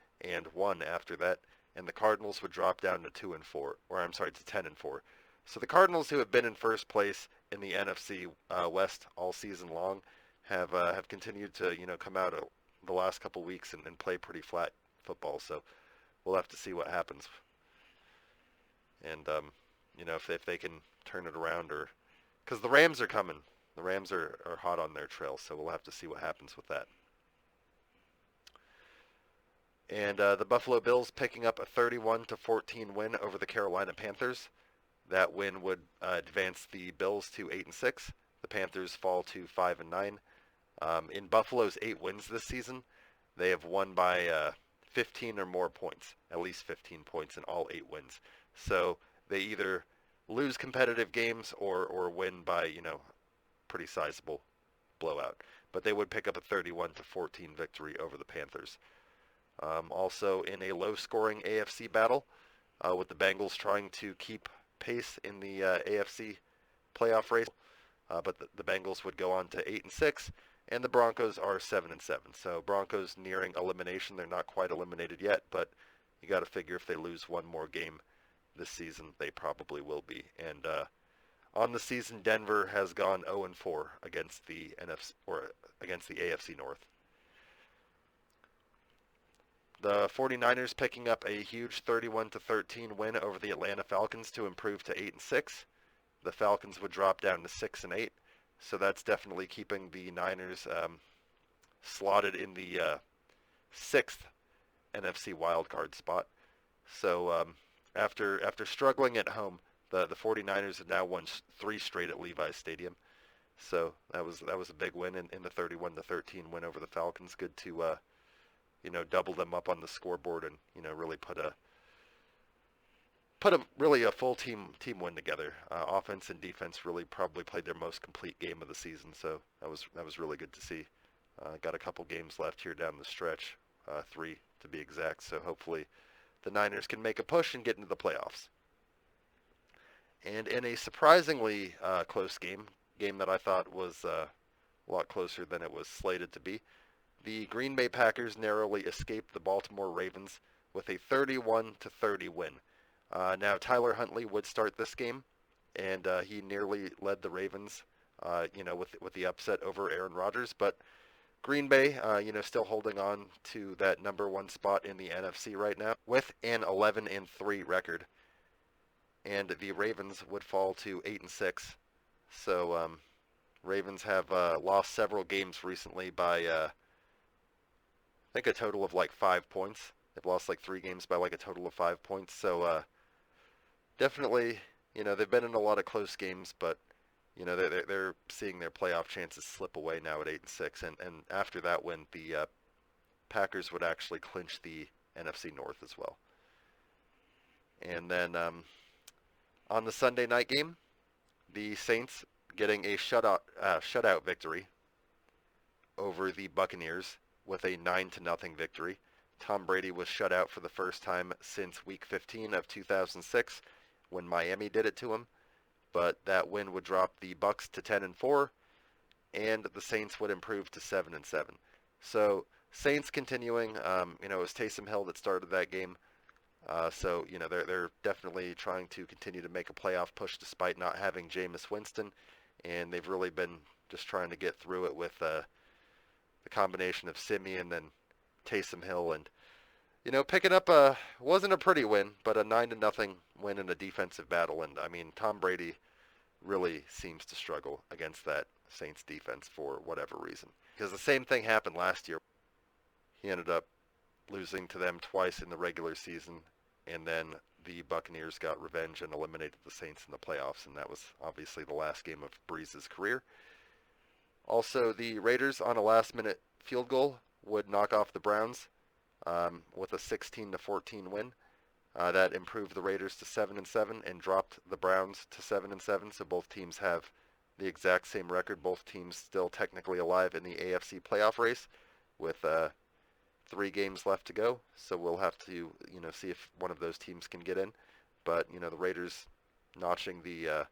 after that, and the Cardinals would drop down to 2-4, or I'm sorry, to 10-4. So the Cardinals, who have been in first place in the NFC West all season long, have continued to come out the last couple weeks and play pretty flat football. So we'll have to see what happens, and if they can turn it around, or because the Rams are coming. The Rams are hot on their trail, so we'll have to see what happens with that. And the Buffalo Bills picking up a 31-14 win over the Carolina Panthers. That win would advance the Bills to 8-6. The Panthers fall to 5-9. In Buffalo's 8 wins this season, they have won by 15 or more points, at least 15 points in all 8 wins. So they either lose competitive games or win by pretty sizable blowout. But they would pick up a 31-14 victory over the Panthers. Also in a low-scoring AFC battle, with the Bengals trying to keep pace in the AFC playoff race, but the Bengals would go on to 8-6, and the Broncos are 7-7. So Broncos nearing elimination. They're not quite eliminated yet, but you got to figure if they lose one more game this season, they probably will be. And on the season, Denver has gone 0-4 against the NFC or against the AFC North. The 49ers picking up a huge 31-13 win over the Atlanta Falcons to improve to 8-6. The Falcons would drop down to 6-8, so that's definitely keeping the Niners slotted in the 6th NFC wildcard spot. So after struggling at home, the 49ers have now won 3 straight at Levi's Stadium. So that was a big win in the 31-13 win over the Falcons. Good to double them up on the scoreboard and really put a full team win together. Offense and defense really probably played their most complete game of the season. So that was really good to see. Got a couple games left here down the stretch, 3 to be exact. So hopefully the Niners can make a push and get into the playoffs. And in a surprisingly close game that I thought was a lot closer than it was slated to be, the Green Bay Packers narrowly escaped the Baltimore Ravens with a 31-30 win. Now Tyler Huntley would start this game, and he nearly led the Ravens, with the upset over Aaron Rodgers. But Green Bay, still holding on to that number one spot in the NFC right now with an 11-3 record, and the Ravens would fall to 8-6. So Ravens have lost several games recently by I think a total of like 5 points. They've lost like 3 games by like a total of 5 points. So definitely, they've been in a lot of close games, but they're seeing their playoff chances slip away now at 8-6, and after that win, the Packers would actually clinch the NFC North as well. And then on the Sunday night game, the Saints getting a shutout victory over the Buccaneers with a 9-0 victory. Tom Brady was shut out for the first time since Week 15 of 2006 when Miami did it to him. But that win would drop the Bucs to 10-4, and the Saints would improve to 7-7. So Saints continuing. It was Taysom Hill that started that game. So they're definitely trying to continue to make a playoff push despite not having Jameis Winston, and they've really been just trying to get through it with the combination of Simeon and Taysom Hill, and picking up wasn't a pretty win, but a 9-0 win in a defensive battle. And I mean, Tom Brady really seems to struggle against that Saints defense for whatever reason. Because the same thing happened last year. He ended up losing to them twice in the regular season, and then the Buccaneers got revenge and eliminated the Saints in the playoffs, and that was obviously the last game of Breeze's career. Also, the Raiders on a last-minute field goal would knock off the Browns with a 16-14 win. That improved the Raiders to 7-7 and dropped the Browns to 7-7. So both teams have the exact same record. Both teams still technically alive in the AFC playoff race with 3 games left to go. So we'll have to see if one of those teams can get in. But the Raiders notching the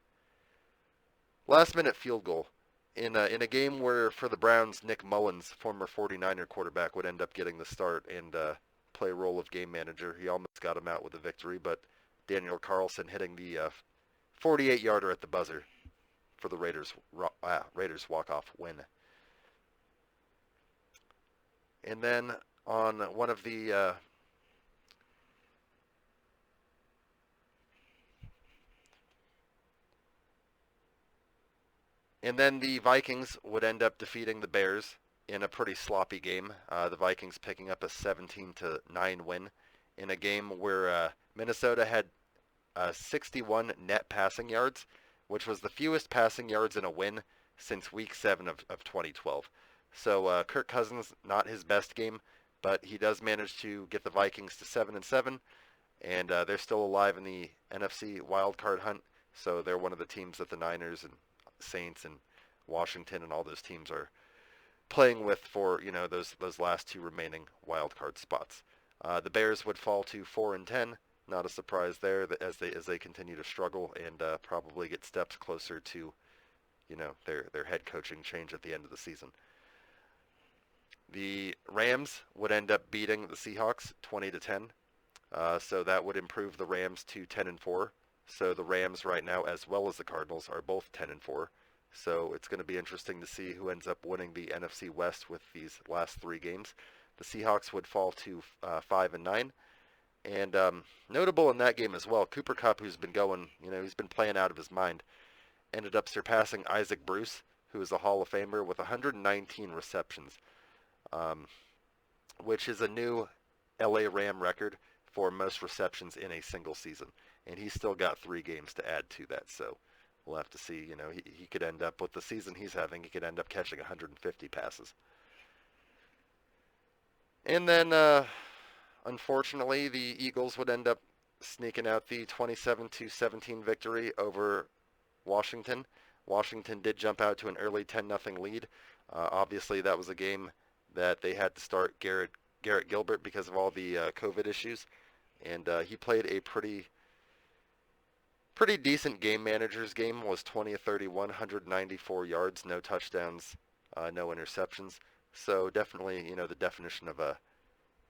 last-minute field goal in a game where for the Browns, Nick Mullins, former 49er quarterback, would end up getting the start and play a role of game manager. He almost got him out with a victory, but Daniel Carlson hitting the 48-yarder at the buzzer for the Raiders walk-off win. And then on one of the And then the Vikings would end up defeating the Bears in a pretty sloppy game. The Vikings picking up a 17-9 win in a game where Minnesota had 61 net passing yards, which was the fewest passing yards in a win since Week 7 of 2012. So Kirk Cousins, not his best game, but he does manage to get the Vikings to 7-7, and they're still alive in the NFC wildcard hunt. So they're one of the teams that the Niners and Saints and Washington and all those teams are playing with for those last 2 remaining wild card spots. The Bears would fall to 4-10. Not a surprise there as they continue to struggle and probably get steps closer to their head coaching change at the end of the season. The Rams would end up beating the Seahawks 20-10. So that would improve the Rams to 10-4. So the Rams right now, as well as the Cardinals, are both 10-4. So it's going to be interesting to see who ends up winning the NFC West with these last 3 games. The Seahawks would fall to 5-9. And notable in that game as well, Cooper Kupp, who's been going, he's been playing out of his mind, ended up surpassing Isaac Bruce, who is a Hall of Famer, with 119 receptions, which is a new LA Ram record for most receptions in a single season. And he's still got 3 games to add to that, so we'll have to see. He could end up, with the season he's having, he could end up catching 150 passes. And then, unfortunately, the Eagles would end up sneaking out the 27-17 victory over Washington. Washington did jump out to an early 10-0 lead. Obviously, that was a game that they had to start Garrett Gilbert because of all the COVID issues, and he played a pretty decent game manager's game. Was 20 of 31, 194 yards, no touchdowns, no interceptions. So definitely, the definition of a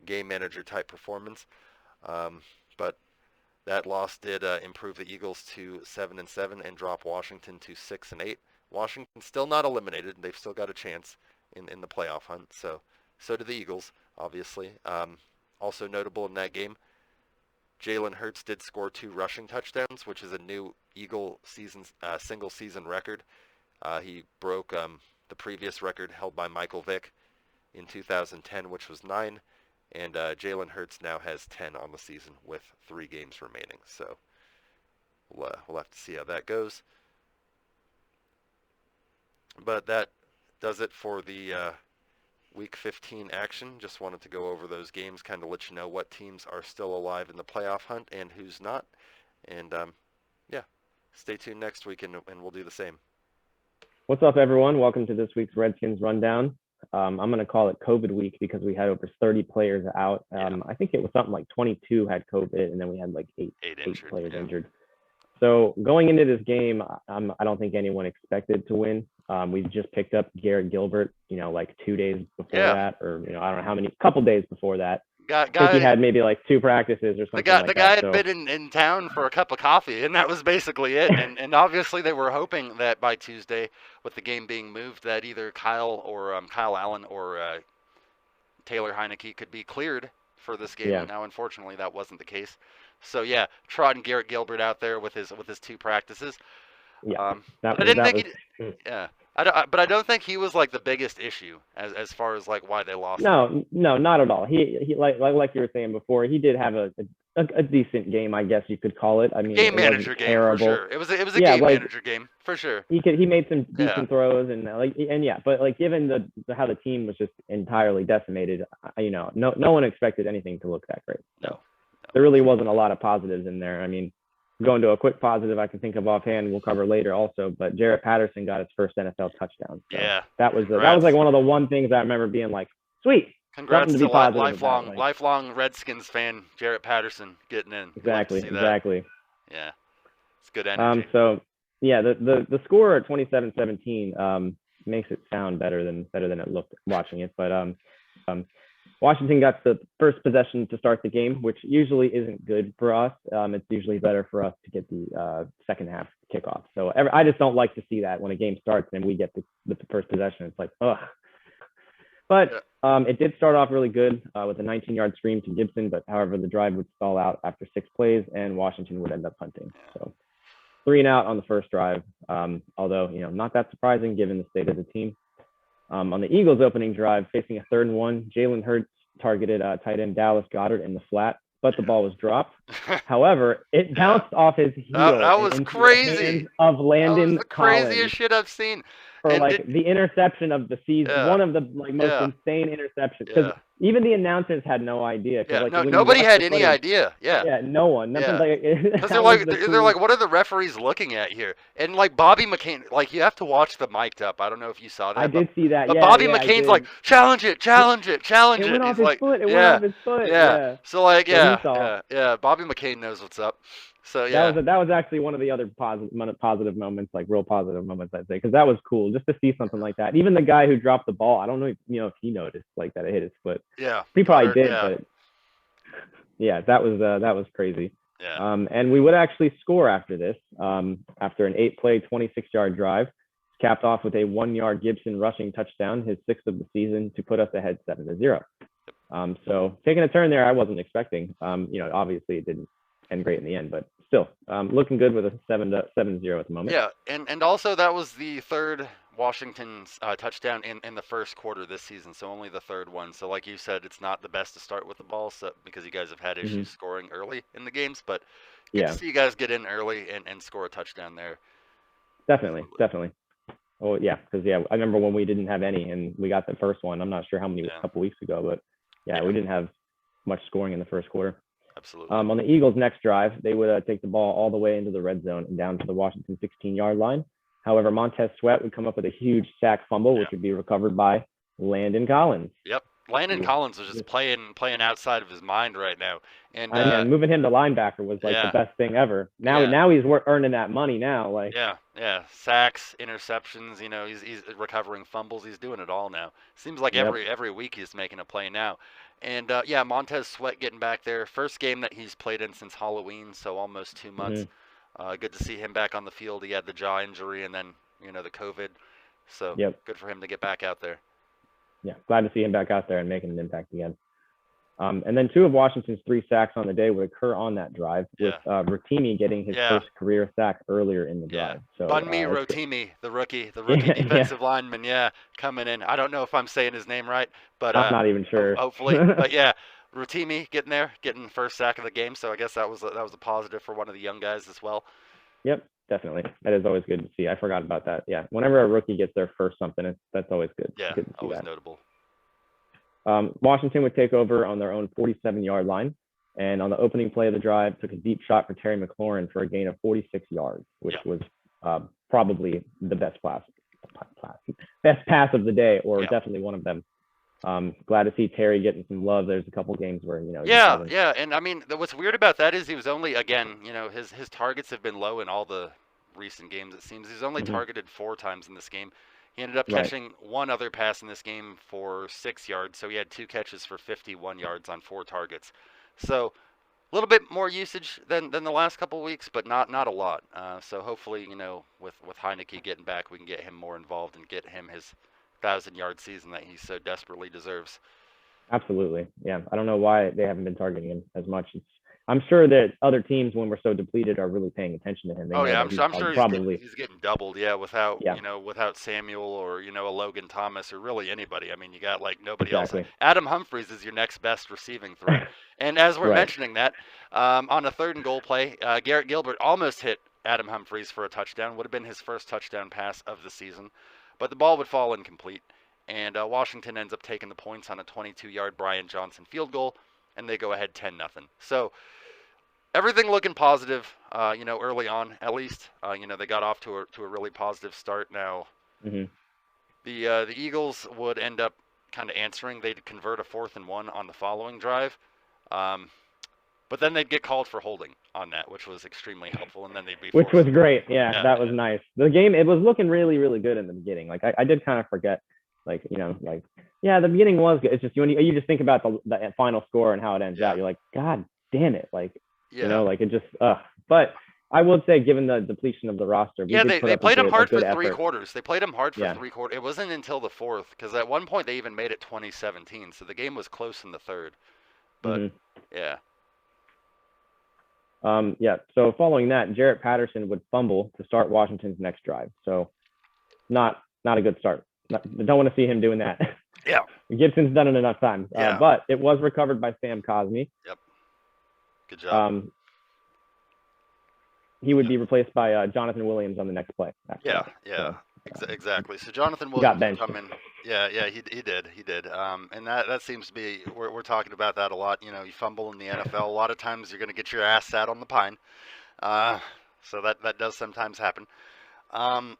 game manager type performance. But that loss did improve the Eagles to 7-7 and drop Washington to 6-8. Washington still not eliminated. They've still got a chance. in the playoff hunt. So do the Eagles, obviously. Also notable in that game, Jalen Hurts did score 2 rushing touchdowns, which is a new Eagle single season record. He broke the previous record held by Michael Vick in 2010, which was 9. And Jalen Hurts now has 10 on the season with 3 games remaining. So we'll have to see how that goes. But that does it for the Week 15 action. Just wanted to go over those games, kind of let you know what teams are still alive in the playoff hunt and who's not. And yeah, stay tuned next week, and we'll do the same. What's up, everyone? Welcome to this week's Redskins Rundown. I'm going to call it COVID week because we had over 30 players out. I think it was something like 22 had COVID, and then we had like eight players injured. So going into this game, I don't think anyone expected to win. We just picked up Garrett Gilbert, like 2 days before that, or I don't know how many, couple days before that. I think he had maybe like 2 practices or something like that. The guy had been in town for a cup of coffee, and that was basically it. And obviously they were hoping that by Tuesday, with the game being moved, that either Kyle Allen or Taylor Heineke could be cleared for this game. Yeah. Now, unfortunately, that wasn't the case. So yeah, trotting Garrett Gilbert out there with his 2 practices. Yeah, but I don't think he was like the biggest issue as far as like why they lost. No, not at all. He like you were saying before, he did have a decent game, I guess you could call it. I mean, game manager game terrible. For sure. It was a game manager game for sure. He made some decent throws and but like given how the team was just entirely decimated, no one expected anything to look that great. No. There really wasn't a lot of positives in there. I mean, going to a quick positive I can think of offhand, we'll cover later also, but Jarrett Patterson got his first NFL touchdown. So that was like one of the one things I remember being like, sweet. Congrats to lifelong Redskins fan Jarrett Patterson getting in. Exactly. Yeah, it's good energy. So yeah, the score at 27-17 makes it sound better than it looked watching it, but Washington got the first possession to start the game, which usually isn't good for us. It's usually better for us to get the second half kickoff. So I just don't like to see that when a game starts and we get the first possession. It's like, ugh. But it did start off really good with a 19-yard scream to Gibson, but however, the drive would stall out after 6 plays and Washington would end up punting. So 3 and out on the first drive, although, not that surprising given the state of the team. On the Eagles' opening drive, facing a 3rd and 1, Jalen Hurts targeted tight end Dallas Goedert in the flat, but the ball was dropped. However, it bounced off his heel. That was crazy. Of Landon That was the craziest shit I've seen. For the interception of the season, one of the most insane interceptions. Because even the announcers had no idea. Nobody had any idea. Yeah, no one. Because they're like, what are the referees looking at here? And like Bobby McCain, like you have to watch the mic'd up. I don't know if you saw that. I did see that. But Bobby McCain's like, challenge it. It went off his foot. It went off his foot. Yeah. So like, Bobby McCain knows what's up. So yeah, that was actually one of the other positive moments, like real positive moments, I'd say, because that was cool just to see something like that. Even the guy who dropped the ball, I don't know if he noticed like that it hit his foot. Yeah, he probably did, but yeah, that was crazy. Yeah. And we would actually score after this, after an 8-play, 26-yard drive, capped off with a 1-yard Gibson rushing touchdown, his 6th of the season, to put us ahead 7-0. So taking a turn there, I wasn't expecting. Obviously it didn't end great in the end, but still looking good with a 7-0 at the moment. Yeah, and also that was the 3rd Washington's touchdown in the first quarter this season, so only the 3rd one. So like you said, it's not the best to start with the ball, so because you guys have had issues scoring early in the games, but good to see you guys get in early and score a touchdown there. Definitely. Oh yeah, because I remember when we didn't have any and we got the first one. I'm not sure how many was a couple weeks ago, but we didn't have much scoring in the first quarter. Absolutely. On the Eagles' next drive, they would take the ball all the way into the red zone and down to the Washington 16-yard line. However, Montez Sweat would come up with a huge sack fumble, which would be recovered by Landon Collins. Yep. Landon Collins was just playing outside of his mind right now. And moving him to linebacker was like the best thing ever. Now he's earning that money now. Like sacks, interceptions, he's recovering fumbles, he's doing it all now. Seems like every week he's making a play now. And Montez Sweat getting back there. First game that he's played in since Halloween, so almost 2 months. Good to see him back on the field. He had the jaw injury and then, the COVID. So good for him to get back out there. Yeah, glad to see him back out there and making an impact again. And then 2 of Washington's 3 sacks on the day would occur on that drive, with Rotimi getting his first career sack earlier in the drive. So Bunmi Rotimi, the rookie defensive lineman, coming in. I don't know if I'm saying his name right, but I'm not even sure. Hopefully, but Rotimi getting the first sack of the game. So I guess that was a positive for one of the young guys as well. Yep, definitely. That is always good to see. I forgot about that. Yeah, whenever a rookie gets their first something, that's always good. Yeah, good to see always that. Notable. Washington would take over on their own 47-yard line, and on the opening play of the drive, took a deep shot for Terry McLaurin for a gain of 46 yards, which was probably the best pass of the day, or definitely one of them. Glad to see Terry getting some love. There's a couple games where and I mean, what's weird about that is he was only, again, his targets have been low in all the recent games. It seems he's only targeted 4 times in this game. He ended up catching one other pass in this game for 6 yards, so he had 2 catches for 51 yards on 4 targets. So a little bit more usage than the last couple of weeks, but not a lot. So hopefully, with Heineke getting back, we can get him more involved and get him his 1,000-yard season that he so desperately deserves. Absolutely, yeah. I don't know why they haven't been targeting him as much. I'm sure that other teams, when we're so depleted, are really paying attention to him. I'm sure he's getting doubled, without Samuel or a Logan Thomas or really anybody. I mean, you got nobody else. Adam Humphries is your next best receiving threat. And as we're mentioning that, on a 3rd and goal play, Garrett Gilbert almost hit Adam Humphries for a touchdown. Would have been his first touchdown pass of the season, but the ball would fall incomplete. And Washington ends up taking the points on a 22-yard Brian Johnson field goal, and they go ahead 10-0. So everything looking positive, early on, at least. They got off to a really positive start. Now, the Eagles would end up kind of answering. They'd convert a 4th and 1 on the following drive, but then they'd get called for holding on that, which was extremely helpful, and then they'd be which was great. Yeah, that was nice. The game, it was looking really, really good in the beginning. I did kind of forget, the beginning was good. It's just when you just think about the final score and how it ends out, you're like, God damn it, it just but I would say, given the depletion of the roster, they played him hard for 3 quarters. They played him hard for 3 quarters. It wasn't until the 4th, because at one point they even made it 20-17, so the game was close in the 3rd. But So following that, Jarrett Patterson would fumble to start Washington's next drive. So not a good start. Don't want to see him doing that. Yeah. Gibson's done it enough times. But it was recovered by Sam Cosmi. Yep. Good job. He would be replaced by Jonathan Williams on the next play. Exactly. So Jonathan Williams would come in. He did. And that seems to be, we're talking about that a lot. You fumble in the NFL. A lot of times you're going to get your ass sat on the pine. So that does sometimes happen. Then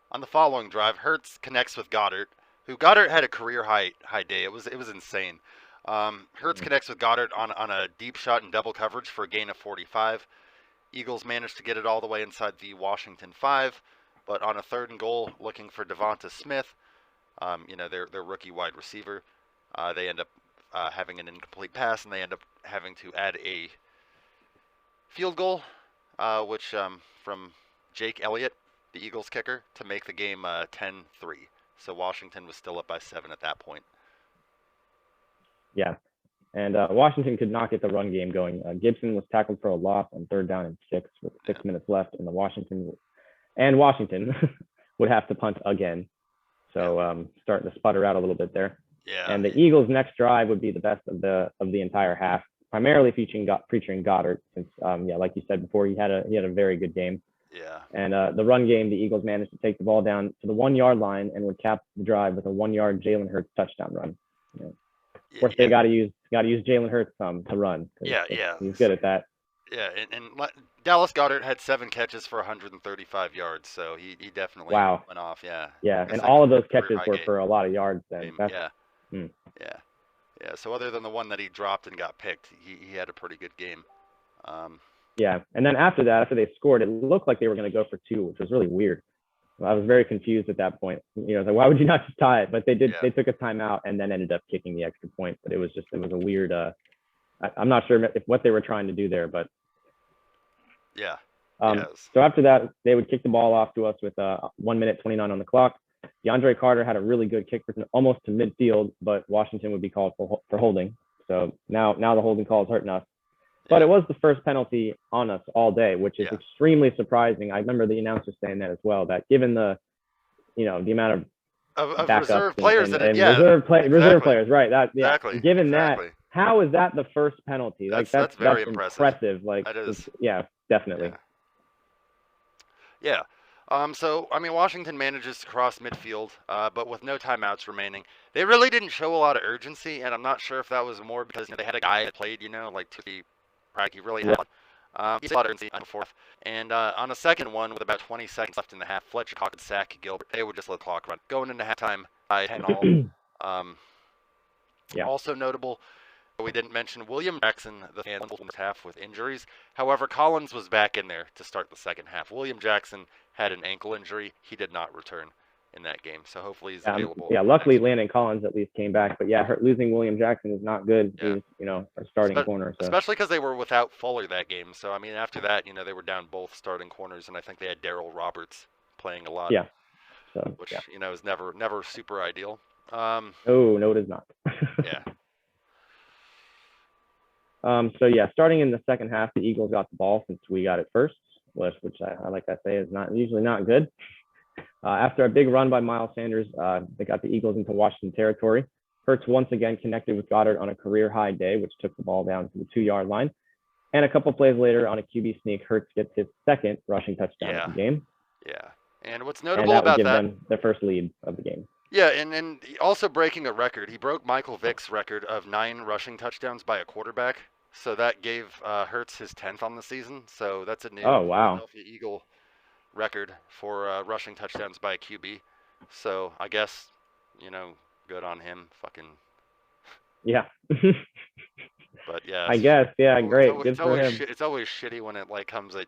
on the following drive, Hurts connects with Goddard, who Goddard had a career high day. It was insane. Hurts connects with Goddard on a deep shot in double coverage for a gain of 45. Eagles managed to get it all the way inside the Washington 5, but on a 3rd and goal, looking for Devonta Smith, their rookie wide receiver, they end up having an incomplete pass, and they end up having to add a field goal, which from Jake Elliott, the Eagles kicker, to make the game 10-3. So Washington was still up by 7 at that point. Yeah, and Washington could not get the run game going. Gibson was tackled for a loss on 3rd down and 6 with 6 minutes left, and Washington would have to punt again. So starting to sputter out a little bit there. Yeah. And the Eagles' next drive would be the best of the entire half, primarily featuring Goddard, since like you said before, he had a very good game. Yeah. And the run game, the Eagles managed to take the ball down to the 1-yard line and would cap the drive with a 1-yard Jalen Hurts touchdown run. Of course, they got to use Jalen Hurts to run. He's good at that. Yeah, and Dallas Goedert had 7 catches for 135 yards, so he definitely went off. Yeah. Yeah, and all of those catches were for a lot of yards. Then. Yeah. So other than the one that he dropped and got picked, he had a pretty good game. Yeah, and then after that, after they scored, it looked like they were going to go for 2, which was really weird. I was very confused at that point. Why would you not just tie it? But they did. Yeah. They took a timeout and then ended up kicking the extra point. But it was a weird. I'm not sure if what they were trying to do there, but. Yeah. So after that, they would kick the ball off to us with 1 minute 29 on the clock. DeAndre Carter had a really good kick almost to midfield, but Washington would be called for holding. So now the holding call is hurting us. But it was the first penalty on us all day, which is extremely surprising. I remember the announcer saying that as well, that given the amount of backups reserve players and reserve players, right? Exactly. Given that, how is that the first penalty? Like that's very impressive. Like that is. Definitely. Yeah. So, I mean, Washington manages to cross midfield, but with no timeouts remaining. They really didn't show a lot of urgency, and I'm not sure if that was more because they had a guy that played, like to be he really had. He had a lot of urgency on the fourth. And on a second one, with about 20 seconds left in the half, Fletcher could sack Gilbert. They would just let the clock run. Going into halftime, 10-all. Also notable, we didn't mention William Jackson, the first half with injuries. However, Collins was back in there to start the second half. William Jackson had an ankle injury. He did not return in that game, so hopefully he's available. Yeah, luckily Landon Collins at least came back, but losing William Jackson is not good. He's, our starting corner. So. Especially because they were without Fuller that game. So, I mean, after that, they were down both starting corners, and I think they had Darryl Roberts playing a lot. Yeah. Which, is never super ideal. No, it is not. Yeah. Starting in the second half, the Eagles got the ball since we got it first, which I like to say is usually not good. After a big run by Miles Sanders, they got the Eagles into Washington territory. Hurts once again connected with Goddard on a career-high day, which took the ball down to the 2-yard line. And a couple plays later on a QB sneak, Hurts gets his second rushing touchdown of the game. Yeah, and what's notable about that... that would give them their first lead of the game. Yeah, and also breaking a record. He broke Michael Vick's record of 9 rushing touchdowns by a quarterback. So that gave Hurts his 10th on the season. So that's a new Philadelphia Eagle record for rushing touchdowns by a QB. So I guess, good on him. Fucking. Yeah. But yeah. I guess, great. It's always shitty when it comes at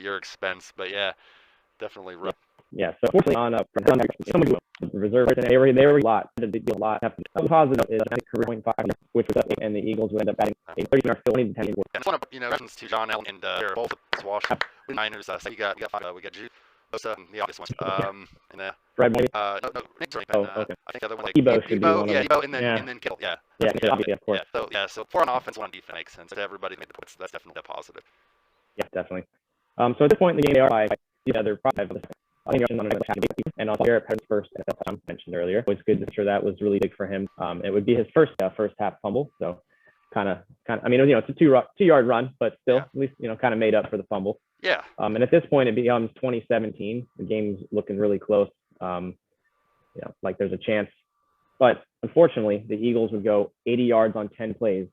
your expense. But yeah, definitely rough. Yeah. So fortunately on reserve, and they were a lot. They did a lot. One positive is I think career .5, which was up, and the Eagles would end up batting a 30-yard field goal. And I want to to John Allen and both of Washington Niners. So we got Jude, the obvious ones. And Fred Mooney. No, Nick Drake. Okay. I think the other one Ebo should be one of them. Ebo, and then Kittle. Yeah. Yeah, obviously, of course. So 4 on offense, 1 on defense makes sense. Everybody made the points. That's definitely a positive. Yeah, definitely. So at this point in the game, they are by the other 5. I think and also Garrett Patterson first, as I mentioned earlier. It was good to sure that was really big for him. It would be his first half fumble, so kind of. I mean, it's a 2-yard run, but still, at least kind of made up for the fumble. Yeah. And at this point, it becomes 2017. The game's looking really close. Like there's a chance, but unfortunately, the Eagles would go 80 yards on 10 plays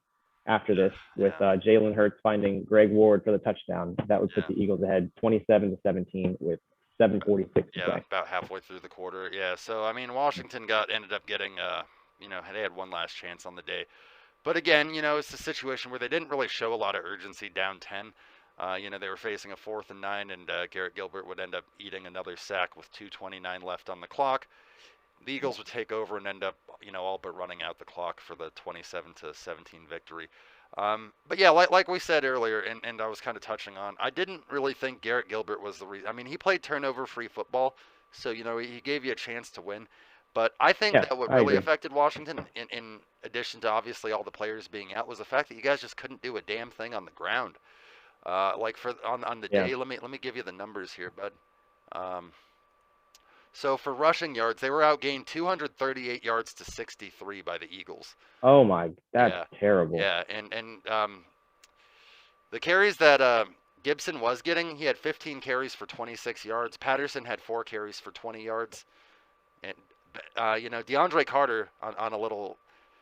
after this, with Jalen Hurts finding Greg Ward for the touchdown. That would put the Eagles ahead 27-17 with 7:46 to play. About halfway through the quarter. Yeah, so I mean, Washington ended up getting, they had one last chance on the day. But again, it's a situation where they didn't really show a lot of urgency down 10. They were facing a 4th and 9, and Garrett Gilbert would end up eating another sack with 2:29 left on the clock. The Eagles would take over and end up, all but running out the clock for the 27-17 victory. But yeah, like we said earlier, and I was kind of touching on, I didn't really think Garrett Gilbert was the reason. I mean, he played turnover-free football, so, he gave you a chance to win. But I think that what really affected Washington, in addition to obviously all the players being out, was the fact that you guys just couldn't do a damn thing on the ground. On the day, let me give you the numbers here, bud. So for rushing yards, they were outgained 238 yards to 63 by the Eagles. Oh my, that's terrible. Yeah, and the carries that Gibson was getting, he had 15 carries for 26 yards. Patterson had 4 carries for 20 yards. And DeAndre Carter on a little.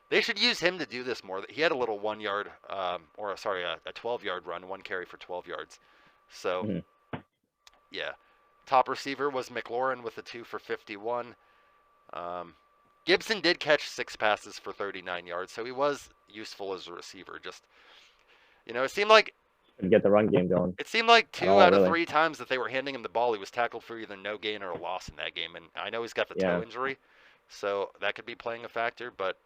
They should use him to do this more. He had a little 1-yard, a 12-yard run, 1 carry for 12 yards. So, yeah. Top receiver was McLaurin with a 2 for 51. Gibson did catch 6 passes for 39 yards, so he was useful as a receiver. Just, it seemed like get the run game going. It seemed like 2 out of 3 times that they were handing him the ball, he was tackled for either no gain or a loss in that game. And I know he's got the toe injury, so that could be playing a factor. But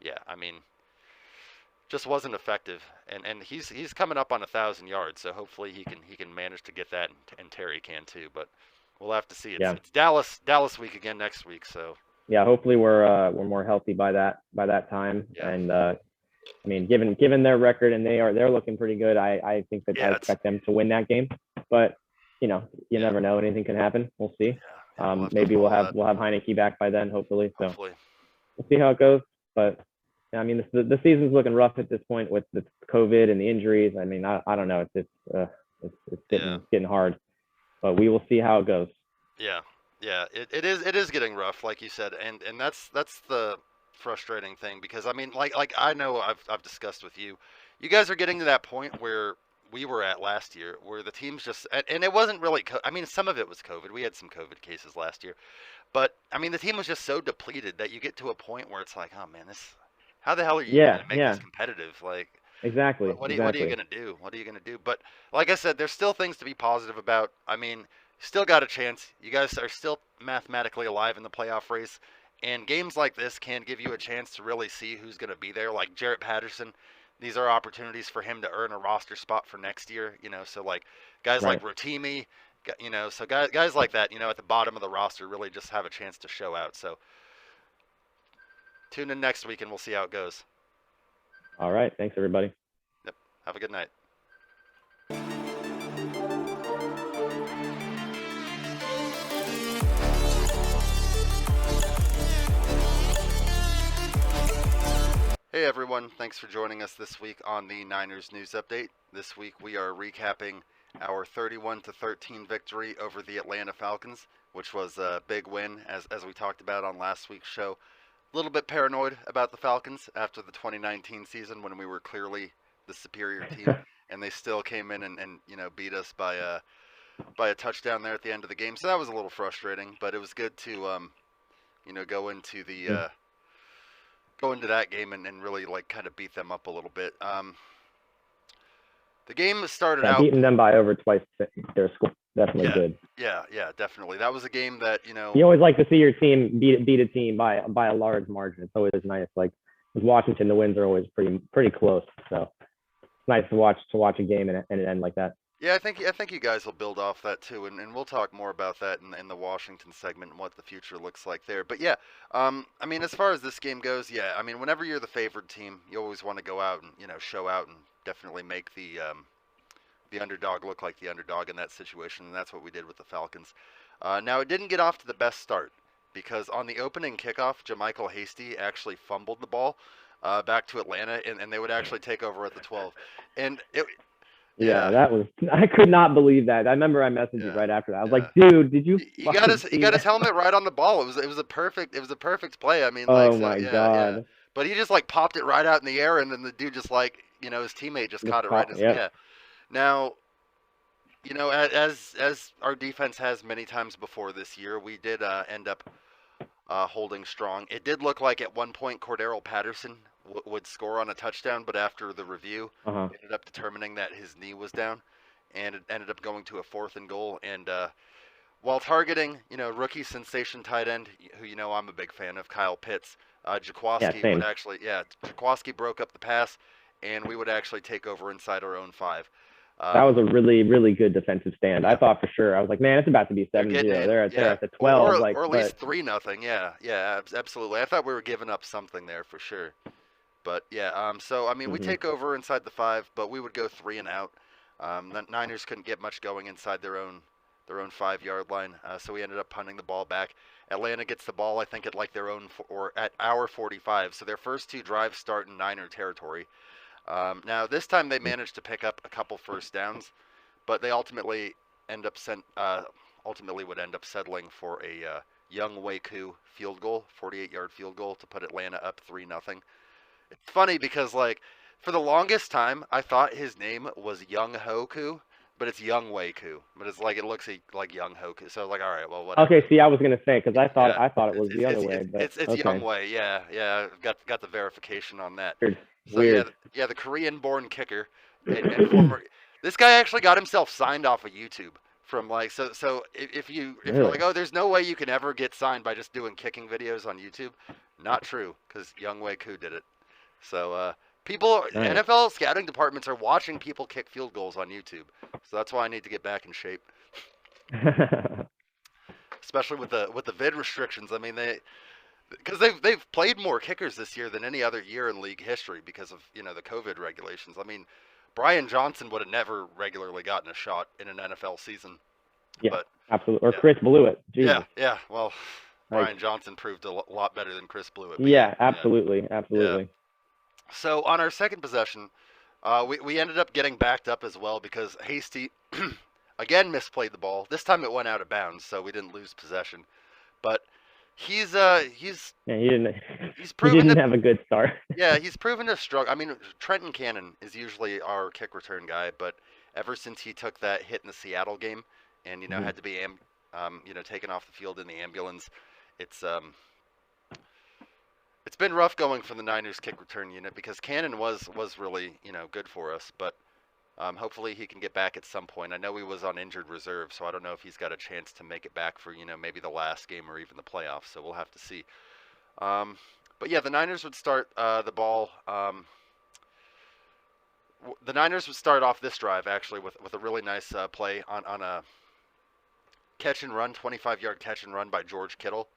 yeah, I mean, just wasn't effective. And he's coming up on 1,000 yards, so hopefully he can manage to get that, and Terry can too. But We'll have to see. Yeah. It's Dallas week again next week. So yeah, hopefully we're more healthy by that time. Yeah. And I mean, given their record and they're looking pretty good, I think that I expect them to win that game. But you never know. Anything can happen. We'll see. Maybe we'll have Heineke back by then, hopefully. So hopefully. We'll see how it goes. But I mean, the season's looking rough at this point with the COVID and the injuries. I mean, I don't know. It's getting hard. But we will see how it goes. Yeah. Yeah, it is getting rough, like you said, and that's the frustrating thing, because I mean, like I know I've discussed with you, you guys are getting to that point where we were at last year, where the teams just, and it wasn't really, I mean, some of it was COVID. We had some COVID cases last year, but I mean, the team was just so depleted that you get to a point where it's like, oh man, how the hell are you going to make this competitive? Like, exactly. What are you going to do? What are you going to do? But like I said, there's still things to be positive about. I mean, still got a chance. You guys are still mathematically alive in the playoff race, and games like this can give you a chance to really see who's going to be there. Like Jarrett Patterson, these are opportunities for him to earn a roster spot for next year. So like guys like Rotimi, so guys like that, at the bottom of the roster really just have a chance to show out. So tune in next week and we'll see how it goes. All right. Thanks, everybody. Yep. Have a good night. Hey everyone, thanks for joining us this week on the Niners News Update. This week we are recapping our 31-13 victory over the Atlanta Falcons, which was a big win, as we talked about on last week's show. A little bit paranoid about the Falcons after the 2019 season when we were clearly the superior team, and they still came in and beat us by a touchdown there at the end of the game. So that was a little frustrating, but it was good to go into the go into that game and really kind of beat them up a little bit. The game started out beating them by over twice their score. Definitely good. Yeah, definitely. That was a game that you always like to see your team beat a team by a large margin. It's always nice. Like with Washington, the wins are always pretty close. So it's nice to watch a game and it end like that. Yeah, I think you guys will build off that too, and we'll talk more about that in the Washington segment and what the future looks like there. But yeah, I mean, as far as this game goes, yeah, I mean, whenever you're the favored team, you always want to go out and show out and definitely make the underdog look like the underdog in that situation, and that's what we did with the Falcons. Now, it didn't get off to the best start because on the opening kickoff, JaMychal Hasty actually fumbled the ball back to Atlanta, and they would actually take over at the 12, and it. Yeah, that was. I could not believe that. I remember I messaged you right after that. I was like, "Dude, did you?" He got his helmet right on the ball. It was a perfect play. I mean, oh my god! Yeah. But he just popped it right out in the air, and then the dude just his teammate just caught it right in his yeah. Now, as our defense has many times before this year, we did end up holding strong. It did look like at one point Cordarrelle Patterson would score on a touchdown, but after the review, ended up determining that his knee was down, and it ended up going to a 4th and goal. And while targeting, rookie sensation tight end, who I'm a big fan of, Kyle Pitts, Jaquaski would actually, Jaquaski broke up the pass, and we would actually take over inside our own 5. That was a really, really good defensive stand. I thought for sure. I was like, man, it's about to be 7-0. They're at the 12. Or at least 3-0. Yeah, absolutely. I thought we were giving up something there for sure. But yeah, so I mean, we take over inside the 5, but we would go 3 and out. The Niners couldn't get much going inside their own 5-yard line, so we ended up punting the ball back. Atlanta gets the ball, I think, at their own or at our 45. So their first 2 drives start in Niner territory. Now this time they managed to pick up a couple first downs, but they ultimately would end up settling for a Young Waku field goal, 48-yard field goal to put Atlanta up 3-0. It's funny because, for the longest time, I thought his name was Young Hoku, but it's Young Waku. But it's it looks like Young Hoku. So I was like, all right, well, whatever. Okay, see, I was gonna say because I thought it was the other way. But it's Young Wei. Yeah. Got the verification on that. Weird. Yeah, the Korean-born kicker and former. This guy actually got himself signed off of YouTube. From so if you're like, oh, there's no way you can ever get signed by just doing kicking videos on YouTube, not true, because Young Waku did it. So NFL scouting departments are watching people kick field goals on YouTube. So that's why I need to get back in shape. especially with the vid restrictions. I mean, because they've played more kickers this year than any other year in league history because of the COVID regulations. I mean, Brian Johnson would have never regularly gotten a shot in an NFL season. Yeah, but absolutely. Or Chris Blewett. Jesus. Yeah. Well, Brian Johnson proved a lot better than Chris Blewett. Yeah, absolutely. Yeah. So on our second possession, we ended up getting backed up as well because Hasty again misplayed the ball. This time it went out of bounds, so we didn't lose possession. But he's he didn't proven have a good start. Yeah, he's proven to struggle. I mean, Trenton Cannon is usually our kick return guy, but ever since he took that hit in the Seattle game and had to be taken off the field in the ambulance, it's been rough going for the Niners kick return unit because Cannon was really good for us, but hopefully he can get back at some point. I know he was on injured reserve, so I don't know if he's got a chance to make it back for maybe the last game or even the playoffs. So we'll have to see. But yeah, the Niners would start the ball. The Niners would start off this drive actually with a really nice play on a catch and run, 25-yard catch and run by George Kittle.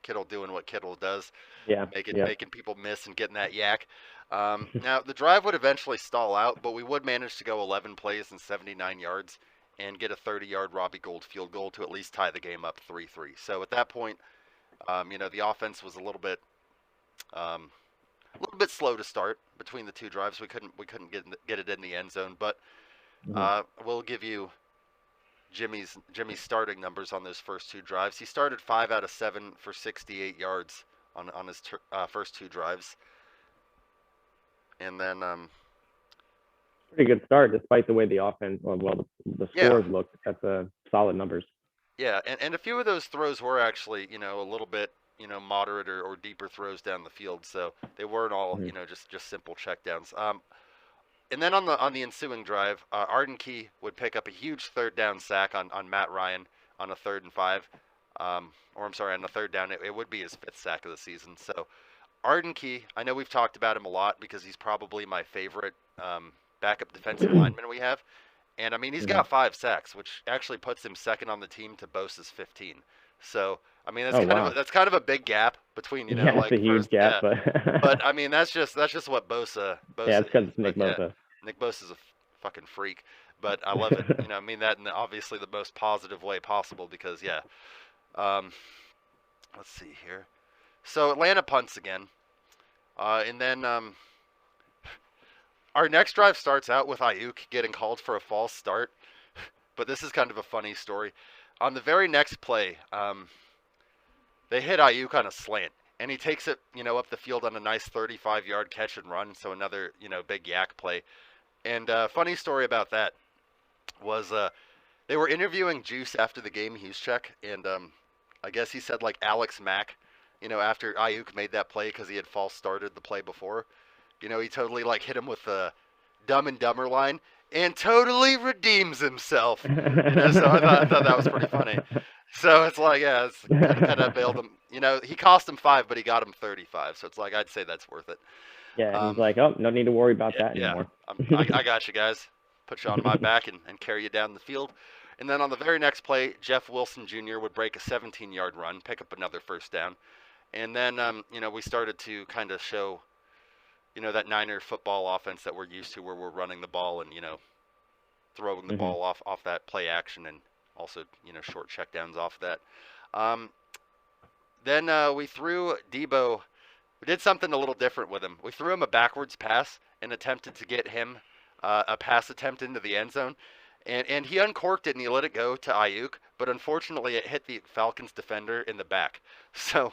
Kittle doing what Kittle does. Yeah. Making people miss and getting that yak. Now the drive would eventually stall out, but we would manage to go 11 plays and 79 yards and get a 30-yard Robbie Gould field goal to at least tie the game up 3-3. So at that point, the offense was a little bit slow to start between the two drives. We couldn't get it in the end zone, but we'll give you Jimmy's starting numbers on those first two drives. He started 5 out of 7 for 68 yards on his first two drives, and then pretty good start despite the way the offense, the scores looked. That's solid numbers. Yeah, and a few of those throws were actually a little bit moderate or deeper throws down the field, so they weren't all just simple checkdowns. And then on the ensuing drive, Arden Key would pick up a huge third down sack on Matt Ryan on a 3rd and 5. On a third down. It would be his 5th sack of the season. So Arden Key, I know we've talked about him a lot because he's probably my favorite backup defensive lineman we have. And I mean, he's got 5 sacks, which actually puts him second on the team to Bosa's 15. So I mean, that's kind of a big gap between it's a huge gap, but I mean that's just what Bosa. Yeah, it's because it's Nick Bosa. Yeah, Nick Bosa's a fucking freak, but I love it. I mean that in obviously the most positive way possible because let's see here. So Atlanta punts again, and then our next drive starts out with Ayuk getting called for a false start, but this is kind of a funny story. On the very next play, they hit Ayuk on a slant, and he takes it, up the field on a nice 35-yard catch and run. So another, big yak play. And funny story about that was they were interviewing Juice after the game, Juszczyk, and I guess he said like Alex Mack, after Ayuk made that play because he had false started the play before, he totally like hit him with the Dumb and Dumber line. And totally redeems himself. So I thought that was pretty funny. So it's like, it's kind of bailed him. He cost him 5, but he got him 35. So it's like, I'd say that's worth it. Yeah, he's like, no need to worry about that anymore. I got you guys. Put you on my back and carry you down the field. And then on the very next play, Jeff Wilson Jr. would break a 17-yard run, pick up another first down. And then, we started to kind of show that Niner football offense that we're used to where we're running the ball and, throwing the ball off that play action and also, short checkdowns off of that. Then we threw Debo. We did something a little different with him. We threw him a backwards pass and attempted to get him a pass attempt into the end zone. And he uncorked it and he let it go to Ayuk, but unfortunately it hit the Falcons defender in the back, so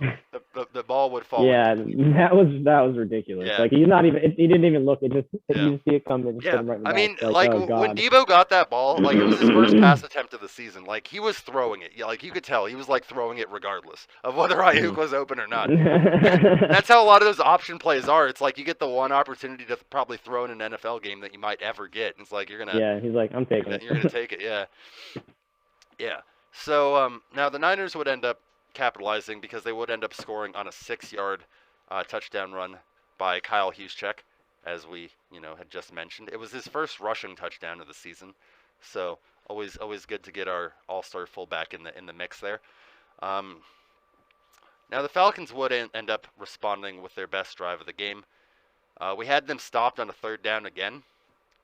the ball would fall. Yeah, that was ridiculous. Yeah. Like he didn't even look. It just you just see it come and yeah. right in the I mean, back. When Debo got that ball, like it was his first pass attempt of the season. Like he was throwing it. Like you could tell he was like throwing it regardless of whether Ayuk was open or not. That's how a lot of those option plays are. It's like you get the one opportunity to probably throw in an NFL game that you might ever get. And it's like you're gonna. Yeah, he's like, I'm taking it. You're gonna take it. Yeah. Yeah. So now the Niners would end up capitalizing because they would end up scoring on a 6-yard touchdown run by Kyle Juszczyk, as we had just mentioned. It was his first rushing touchdown of the season, so always good to get our all-star fullback in the mix there. Now the Falcons would end up responding with their best drive of the game. We had them stopped on a third down again,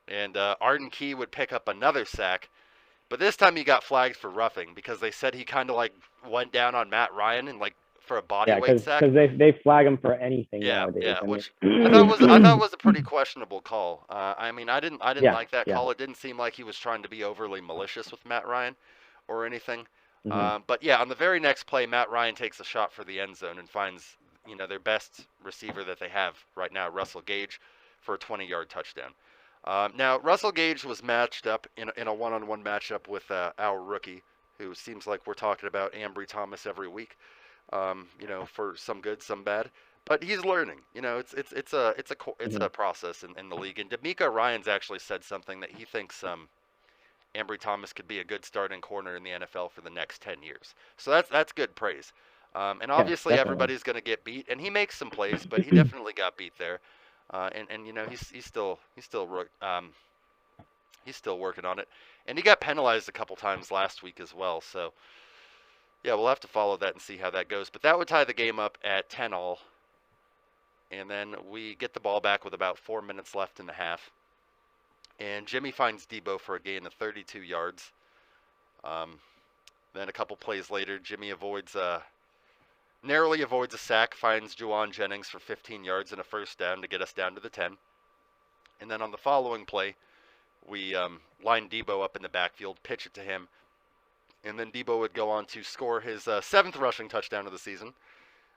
and Arden Key would pick up another sack, but this time he got flagged for roughing because they said he kind of like went down on Matt Ryan and like for a body weight sack. because they flag him for anything nowadays. Yeah, I mean, which I thought was a pretty questionable call. I mean, I didn't like that call. It didn't seem like he was trying to be overly malicious with Matt Ryan or anything. But yeah, on the very next play, Matt Ryan takes a shot for the end zone and finds their best receiver that they have right now, Russell Gage, for a 20-yard touchdown. Now Russell Gage was matched up in a one-on-one matchup with our rookie, who seems like we're talking about Ambry Thomas every week. For some good, some bad, but he's learning. It's a process in the league. And D'Amico Ryans actually said something that he thinks Ambry Thomas could be a good starting corner in the NFL for the next 10 years. So that's good praise. And obviously everybody's going to get beat, and he makes some plays, but he definitely got beat there. And he's still working on it, and he got penalized a couple times last week as well. So. Yeah, we'll have to follow that and see how that goes. But that would tie the game up at 10-all. And then we get the ball back with about 4 minutes left in the half. And Jimmy finds Debo for a gain of 32 yards. Then a couple plays later, Jimmy narrowly avoids a sack, finds Juwan Jennings for 15 yards and a first down to get us down to the 10. And then on the following play, we line Debo up in the backfield, pitch it to him. And then Debo would go on to score his 7th rushing touchdown of the season,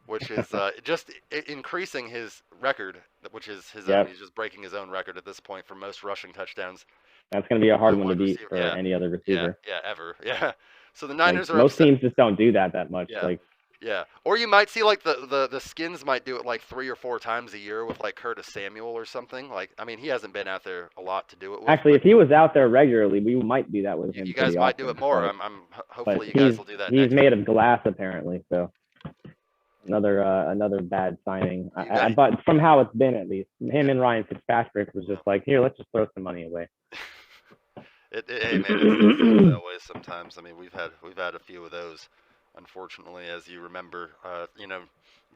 which is just increasing his record, which is his own. He's just breaking his own record at this point for most rushing touchdowns. That's going to be a hard one to beat for any other receiver. Yeah, ever. Yeah. So the Niners are most teams just don't do that much. Yeah. Or you might see like the Skins might do it like 3 or 4 times a year with like Curtis Samuel or something. Like, I mean, he hasn't been out there a lot to do it with. Actually, if he was out there regularly, we might do that with him. You guys might do it more. I'm hopefully you guys will do that. He's made of glass apparently, so another bad signing. But from how it's been, at least him and Ryan Fitzpatrick was just like, here, let's just throw some money away. Hey man, it's that way sometimes. I mean, we've had a few of those. Unfortunately, as you remember,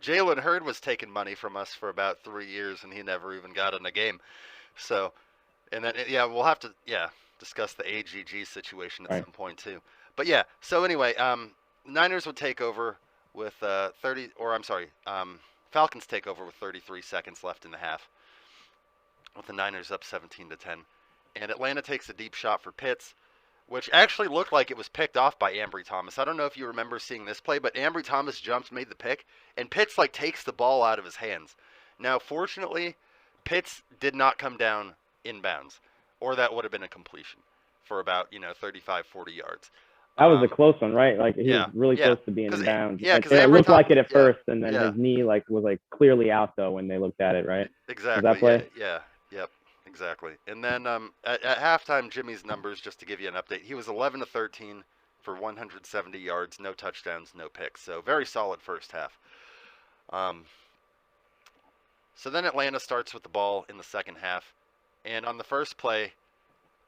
Jalen Hurd was taking money from us for about 3 years, and he never even got in a game. So, and then we'll have to discuss the AGG situation at some point too. But yeah, so anyway, Niners would take over with Falcons take over with 33 seconds left in the half, with the Niners up 17-10, and Atlanta takes a deep shot for Pitts, which actually looked like it was picked off by Ambry Thomas. I don't know if you remember seeing this play, but Ambry Thomas jumped, made the pick, and Pitts takes the ball out of his hands. Now, fortunately, Pitts did not come down inbounds, or that would have been a completion for about 35, 40 yards. That was a close one, right? Like he was really close to being inbounds. Yeah, because it looked like it at first, and then his knee was clearly out though when they looked at it, right? Exactly. Was that play? Yeah. Yep. Exactly. And then at halftime, Jimmy's numbers, just to give you an update, he was 11-13 for 170 yards, no touchdowns, no picks. So very solid first half. So then Atlanta starts with the ball in the second half. And on the first play,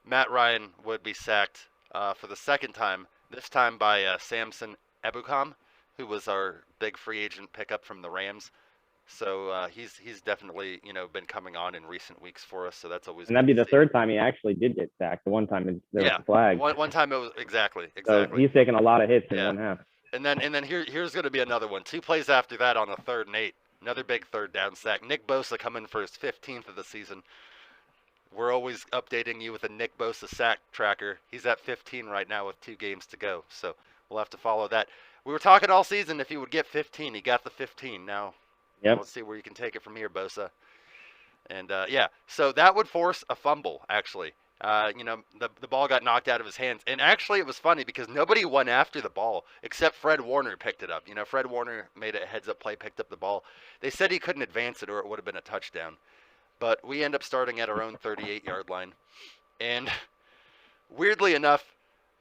Matt Ryan would be sacked for the second time, this time by Samson Ebukam, who was our big free agent pickup from the Rams. So he's definitely been coming on in recent weeks for us. So that's always. And that'd be the third time he actually did get sacked. The one time there was a flag. One time it was exactly. So he's taken a lot of hits in one half. And then here's going to be another one. 2 plays after that on a 3rd and 8, another big third down sack. Nick Bosa coming for his 15th of the season. We're always updating you with a Nick Bosa sack tracker. He's at 15 right now with 2 games to go. So we'll have to follow that. We were talking all season if he would get 15. He got the 15 now. Yep. Let's see where you can take it from here, Bosa. And, so that would force a fumble, actually. The ball got knocked out of his hands. And actually it was funny because nobody went after the ball except Fred Warner picked it up. Fred Warner made a heads-up play, picked up the ball. They said he couldn't advance it or it would have been a touchdown. But we end up starting at our own 38-yard line. And weirdly enough,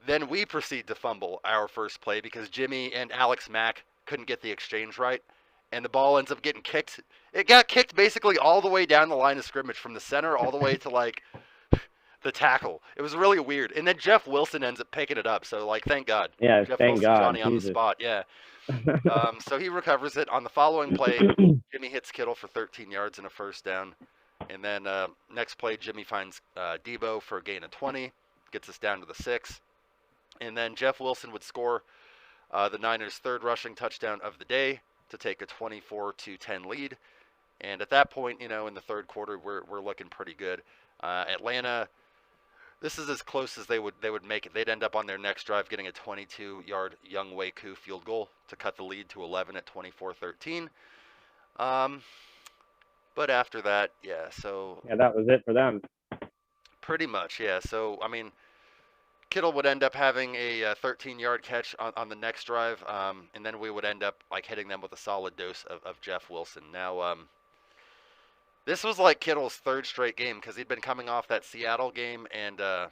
then we proceed to fumble our first play because Jimmy and Alex Mack couldn't get the exchange right. And the ball ends up getting kicked. It got kicked basically all the way down the line of scrimmage from the center all the way to the tackle. It was really weird. And then Jeff Wilson ends up picking it up. So, like, thank God. Yeah, Jeff thank Wilson, God. Johnny on the Jesus. spot. Yeah. So he recovers it. On the following play, Jimmy hits Kittle for 13 yards and a first down. And then next play, Jimmy finds Debo for a gain of 20. Gets us down to the 6. And then Jeff Wilson would score the Niners' third rushing touchdown of the day to take a 24-10 lead. And at that point, in the third quarter, we're looking pretty good. Atlanta, this is as close as they would make it. They'd end up on their next drive getting a 22-yard Young Wei Koo field goal to cut the lead to 11 at 24-13. But after that, yeah, so... Yeah, that was it for them. Pretty much, yeah. So, I mean, Kittle would end up having a 13-yard catch on the next drive, and then we would end up, like, hitting them with a solid dose of Jeff Wilson. Now, this was like Kittle's third straight game because he'd been coming off that Seattle game and what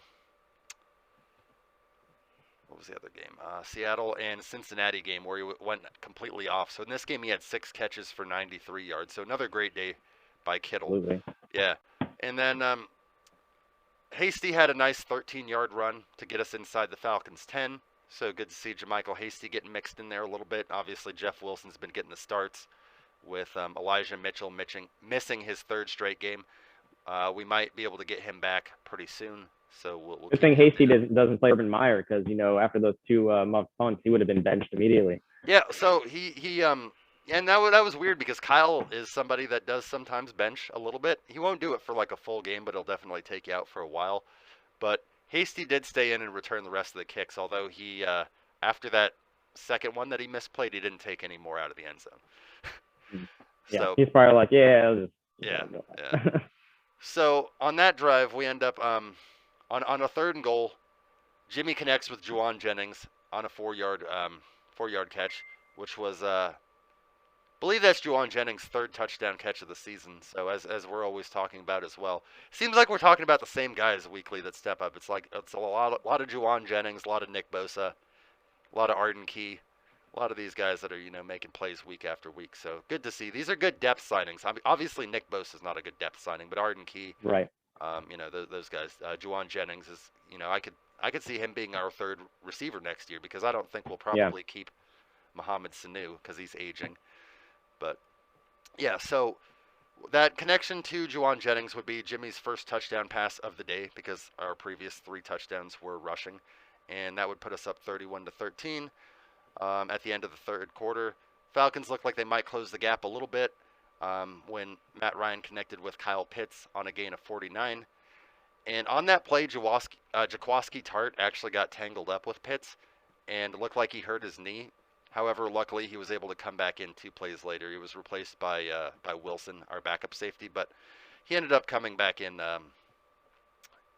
was the other game? Seattle and Cincinnati game where he went completely off. So in this game he had 6 catches for 93 yards. So another great day by Kittle. Absolutely. Yeah. And then Hasty had a nice 13-yard run to get us inside the Falcons' 10. So good to see Jermichael Hasty getting mixed in there a little bit. Obviously Jeff Wilson's been getting the starts, with Elijah Mitchell missing his third straight game. We might be able to get him back pretty soon. So we'll Good thing Hasty doesn't play Urban Meyer because, after those 2 muffed punts, he would have been benched immediately. Yeah, so he and that was weird because Kyle is somebody that does sometimes bench a little bit. He won't do it for like a full game, but he'll definitely take you out for a while. But Hasty did stay in and return the rest of the kicks, although he, after that second one that he misplayed, he didn't take any more out of the end zone. Yeah, so, he's probably like, yeah. Yeah. So on that drive, we end up on a 3rd and goal. Jimmy connects with Juwan Jennings on a 4-yard catch, which was I believe that's Juwan Jennings' 3rd touchdown catch of the season. So as we're always talking about as well, seems like we're talking about the same guys weekly that step up. It's a lot of Juwan Jennings, a lot of Nick Bosa, a lot of Arden Key. A lot of these guys that are, making plays week after week. So good to see. These are good depth signings. Obviously, Nick Bosa is not a good depth signing, but Arden Key, right? Those guys. Juwan Jennings is, I could see him being our 3rd receiver next year because I don't think we'll probably keep Mohamed Sanu because he's aging. But yeah, so that connection to Juwan Jennings would be Jimmy's first touchdown pass of the day because our previous 3 touchdowns were rushing, and that would put us up 31-13. At the end of the 3rd quarter, Falcons looked like they might close the gap a little bit when Matt Ryan connected with Kyle Pitts on a gain of 49. And on that play, Jaquaski Tart actually got tangled up with Pitts and looked like he hurt his knee. However, luckily he was able to come back in 2 plays later. He was replaced by Wilson, our backup safety, but he ended up coming back in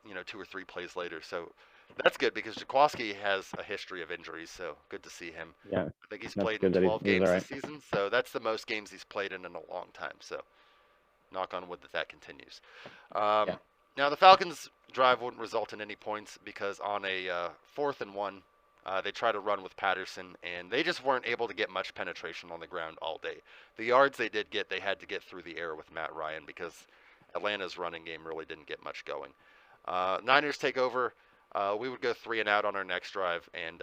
2 or 3 plays later. So that's good because Jaquaski has a history of injuries, so good to see him. Yeah, I think he's played in 12 games this season, so that's the most games he's played in a long time. So knock on wood that continues. Now the Falcons' drive wouldn't result in any points because on a 4th and 1, they tried to run with Patterson, and they just weren't able to get much penetration on the ground all day. The yards they did get, they had to get through the air with Matt Ryan because Atlanta's running game really didn't get much going. Niners take over. We would go 3 and out on our next drive, and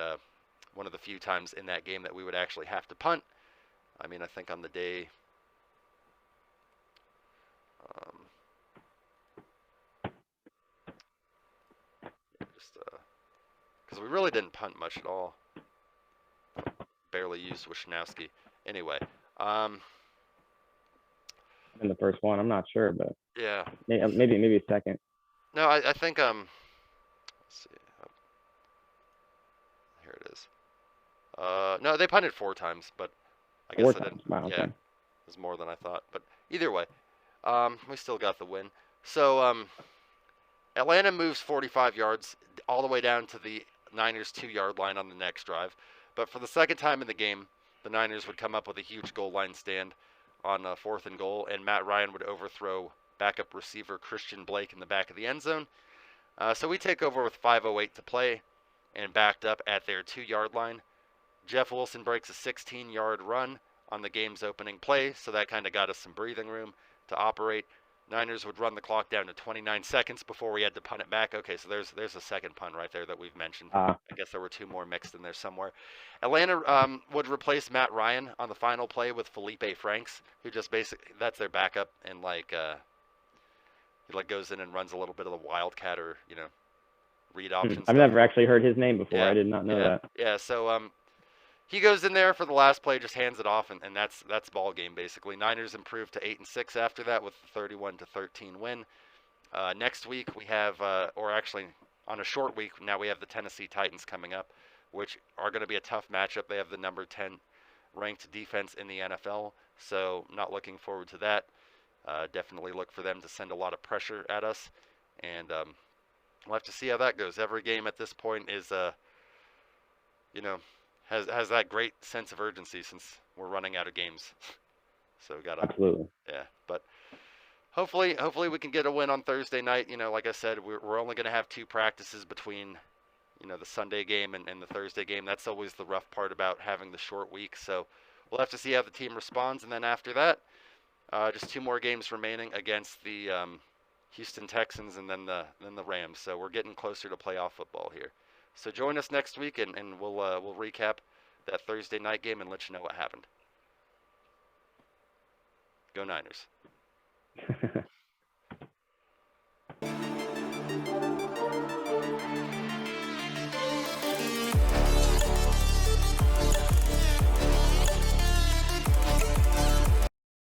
one of the few times in that game that we would actually have to punt. I mean, I think on the day, because we really didn't punt much at all. Barely used Wisnowski. Anyway. In the first one, I'm not sure, but yeah, maybe a second. No, I think let's see. Here it is. No, they punted 4 times, but I guess I didn't. Wow, yeah, okay. it was more than I thought. But either way, we still got the win. So Atlanta moves 45 yards all the way down to the Niners' 2-yard line on the next drive. But for the second time in the game, the Niners would come up with a huge goal line stand on 4th and goal, and Matt Ryan would overthrow backup receiver Christian Blake in the back of the end zone. So we take over with 5:08 to play and backed up at their 2-yard line. Jeff Wilson breaks a 16-yard run on the game's opening play, so that kind of got us some breathing room to operate. Niners would run the clock down to 29 seconds before we had to punt it back. Okay, so there's a second punt right there that we've mentioned. I guess there were two more mixed in there somewhere. Atlanta would replace Matt Ryan on the final play with Felipe Franks, who just basically that's their backup, and he goes in and runs a little bit of the wildcat or read option I've stuff. never actually heard his name before. Yeah. I did not know that. Yeah, so he goes in there for the last play, just hands it off, and that's ball game basically. Niners improved to 8-6 after that with a 31-13 win. Next week we have, or actually on a short week now, we have the Tennessee Titans coming up, which are going to be a tough matchup. They have the number 10 ranked defense in the NFL, so not looking forward to that. Definitely look for them to send a lot of pressure at us, and we'll have to see how that goes. Every game at this point is, has that great sense of urgency since we're running out of games. So we gotta, absolutely, yeah. But hopefully we can get a win on Thursday night. Like I said, we're only gonna have 2 practices between, the Sunday game and the Thursday game. That's always the rough part about having the short week. So we'll have to see how the team responds, and then after that, just 2 more games remaining against the Houston Texans and then the Rams. So we're getting closer to playoff football here. So join us next week, and we'll recap that Thursday night game and let you know what happened. Go Niners.